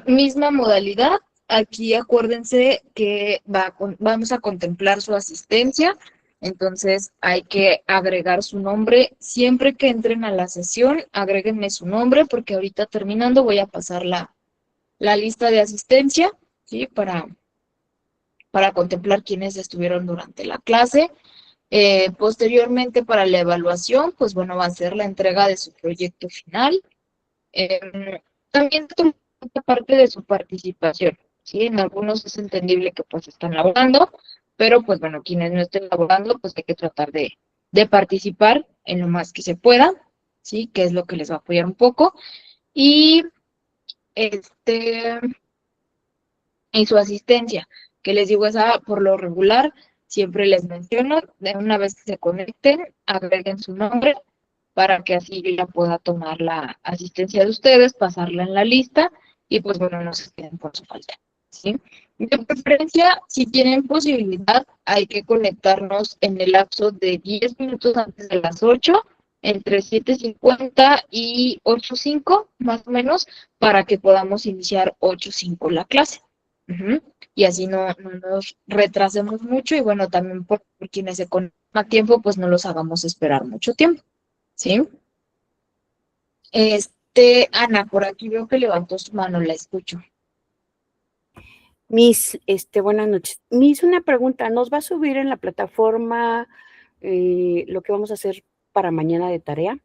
Misma modalidad, aquí acuérdense que vamos a contemplar su asistencia, entonces hay que agregar su nombre. Siempre que entren a la sesión, agréguenme su nombre, porque ahorita terminando voy a pasar la lista de asistencia, ¿sí? Para contemplar quiénes estuvieron durante la clase. Posteriormente, para la evaluación, pues bueno, va a ser la entrega de su proyecto final. También toma parte de su participación, ¿sí? En algunos es entendible que pues están laborando, pero pues bueno, quienes no estén laborando, pues hay que tratar de participar en lo más que se pueda, ¿sí? Que es lo que les va a apoyar un poco. Y este, y su asistencia, que les digo, esa por lo regular, siempre les menciono, de una vez que se conecten, agreguen su nombre para que así yo ya pueda tomar la asistencia de ustedes, pasarla en la lista y pues bueno, no se queden por su falta, ¿sí? De preferencia, si tienen posibilidad, hay que conectarnos en el lapso de 10 minutos antes de las 8, entre 7:50 y 8:05, más o menos, para que podamos iniciar 8:05 la clase. Ujú. Y así no nos retrasemos mucho y bueno, también por quienes se conectan a tiempo, pues no los hagamos esperar mucho tiempo, ¿sí? Ana, por aquí veo que levantó su mano, la escucho. Miss, buenas noches. Miss, una pregunta, ¿nos va a subir en la plataforma lo que vamos a hacer para mañana de tarea?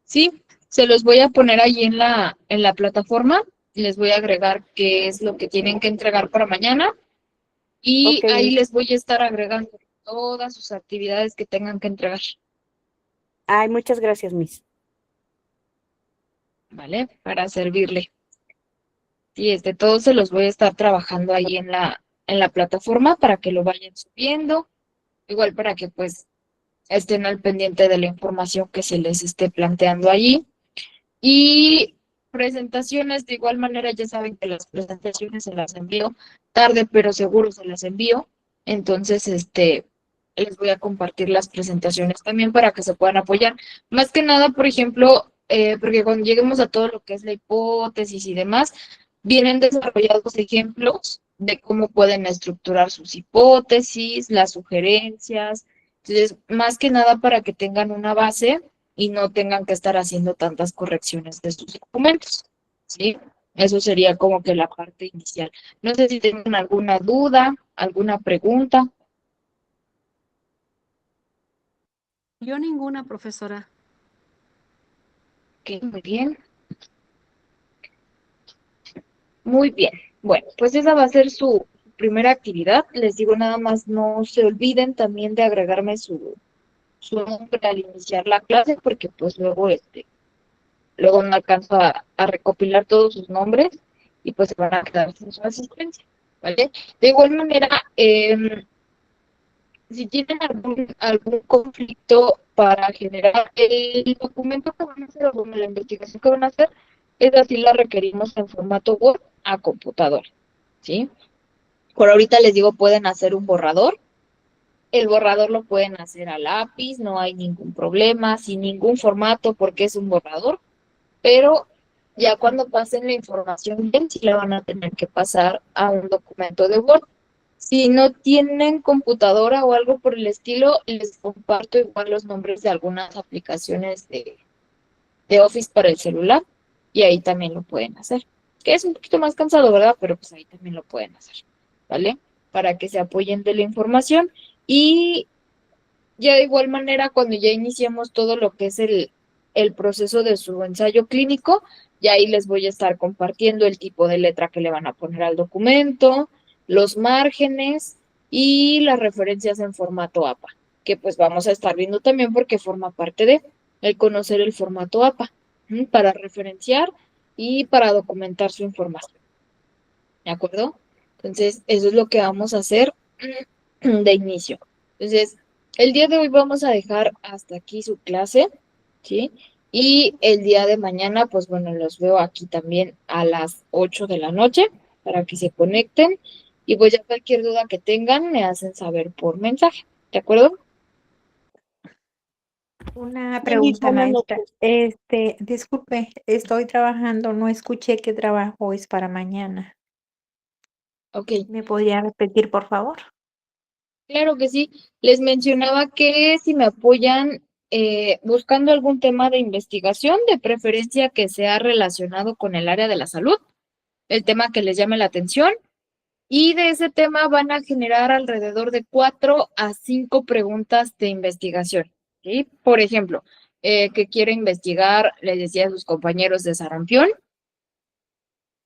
Sí, se los voy a poner ahí en la plataforma, les voy a agregar qué es lo que tienen que entregar para mañana y Ok, ahí Miss. les voy a estar agregando todas sus actividades que tengan que entregar, Ay, muchas gracias, Miss. ¿vale? Para servirle. Y todos se los voy a estar trabajando ahí en la plataforma para que lo vayan subiendo, igual para que pues estén al pendiente de la información que se les esté planteando allí. Y presentaciones, de igual manera, ya saben que las presentaciones se las envío tarde, pero seguro se las envío. Entonces, les voy a compartir las presentaciones también para que se puedan apoyar. Más que nada, por ejemplo, porque cuando lleguemos a todo lo que es la hipótesis y demás, vienen desarrollados ejemplos de cómo pueden estructurar sus hipótesis, las sugerencias. Entonces, más que nada para que tengan una base y no tengan que estar haciendo tantas correcciones de sus documentos, ¿sí? Eso sería como que la parte inicial. No sé si tienen alguna duda, alguna pregunta. Yo ninguna, profesora. Ok, muy bien. Muy bien. Bueno, pues esa va a ser su primera actividad. Les digo nada más, no se olviden también de agregarme su nombre al iniciar la clase, porque pues luego no alcanzo a recopilar todos sus nombres y pues se van a quedar sin su asistencia, ¿vale? De igual manera, si tienen algún conflicto para generar el documento que van a hacer o bueno, la investigación que van a hacer, es así la requerimos en formato Word a computadora, ¿sí? Por ahorita les digo, pueden hacer un borrador. El borrador lo pueden hacer a lápiz, no hay ningún problema, sin ningún formato porque es un borrador, pero ya cuando pasen la información bien, sí la van a tener que pasar a un documento de Word. Si no tienen computadora o algo por el estilo, les comparto igual los nombres de algunas aplicaciones de Office para el celular y ahí también lo pueden hacer. Que es un poquito más cansado, ¿verdad? Pero pues ahí también lo pueden hacer, ¿vale? Para que se apoyen de la información y ya de igual manera cuando ya iniciemos todo lo que es el proceso de su ensayo clínico, ya ahí les voy a estar compartiendo el tipo de letra que le van a poner al documento, los márgenes y las referencias en formato APA, que pues vamos a estar viendo también porque forma parte de el conocer el formato APA, para referenciar y para documentar su información. ¿De acuerdo? Entonces, eso es lo que vamos a hacer de inicio. Entonces, el día de hoy vamos a dejar hasta aquí su clase, ¿sí? Y el día de mañana, pues bueno, los veo aquí también a las 8 de la noche para que se conecten. Y pues ya cualquier duda que tengan, me hacen saber por mensaje, ¿de acuerdo? Una Sí, mis pregunta, buenas maestra. noches. Disculpe, estoy trabajando, no escuché qué trabajo es para mañana. Ok, ¿Me podría repetir, por favor? claro que sí. Les mencionaba que si me apoyan buscando algún tema de investigación, de preferencia que sea relacionado con el área de la salud, el tema que les llame la atención, y de ese tema van a generar alrededor de 4 a 5 preguntas de investigación, ¿sí? Por ejemplo, que quiere investigar, les decía a sus compañeros de sarampión,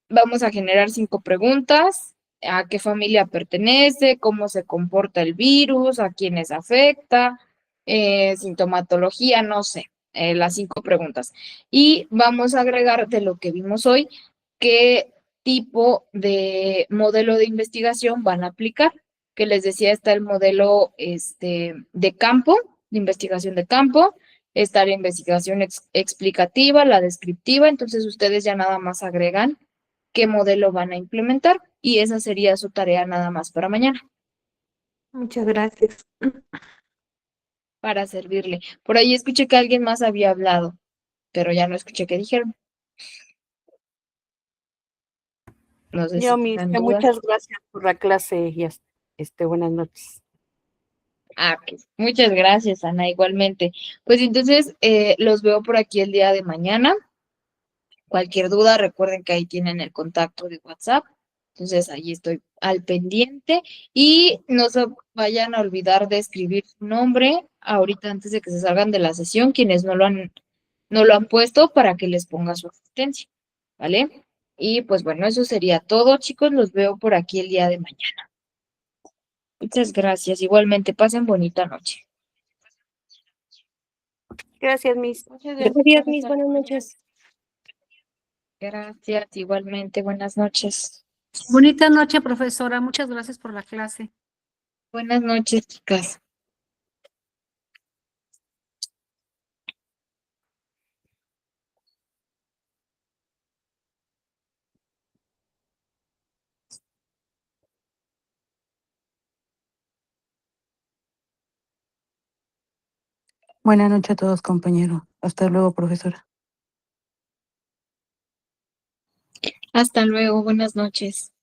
vamos a generar 5 preguntas. ¿A qué familia pertenece? ¿Cómo se comporta el virus? ¿A quiénes afecta? Sintomatología, no sé, las 5 preguntas. Y vamos a agregar de lo que vimos hoy, qué tipo modelo de investigación van a aplicar. Que les decía, está el modelo de campo, de investigación de campo, está la investigación explicativa, la descriptiva, entonces ustedes ya nada más agregan qué modelo van a implementar y esa sería su tarea nada más para mañana, Muchas gracias. para servirle. Por ahí escuché que alguien más había hablado, pero ya no escuché qué dijeron. No sé Yo, si mis, tengan dudas. muchas gracias por la clase y buenas noches. Ah, ok. Muchas gracias, Ana, igualmente. Pues entonces los veo por aquí el día de mañana. Cualquier duda, recuerden que ahí tienen el contacto de WhatsApp. Entonces ahí estoy al pendiente y no se vayan a olvidar de escribir su nombre ahorita antes de que se salgan de la sesión, quienes no lo han puesto para que les ponga su asistencia, ¿vale? Y pues bueno, eso sería todo, chicos. Los veo por aquí el día de mañana. Muchas gracias. Igualmente, pasen bonita noche. Gracias, mis. Muchas Buenos gracias, días, mis profesora. buenas noches. Gracias, igualmente. Buenas noches. Bonita noche, profesora. Muchas gracias por la clase. Buenas noches, chicas. Buenas noches a todos, compañeros. Hasta luego, profesora. Hasta luego. Buenas noches.